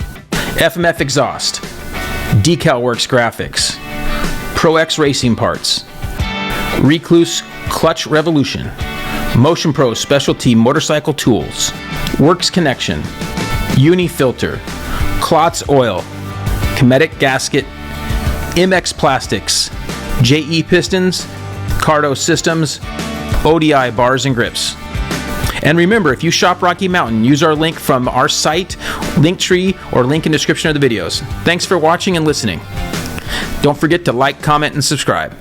FMF exhaust, Decal Works graphics, Pro X racing parts, Recluse clutch revolution, Motion Pro specialty motorcycle tools, Works connection, Uni filter, Klotz oil, Cometic gasket, MX plastics, JE pistons, Cardo systems, ODI bars and grips. And remember, if you shop Rocky Mountain, use our link from our site, Linktree, or link in description of the videos. Thanks for watching and listening. Don't forget to like, comment, and subscribe.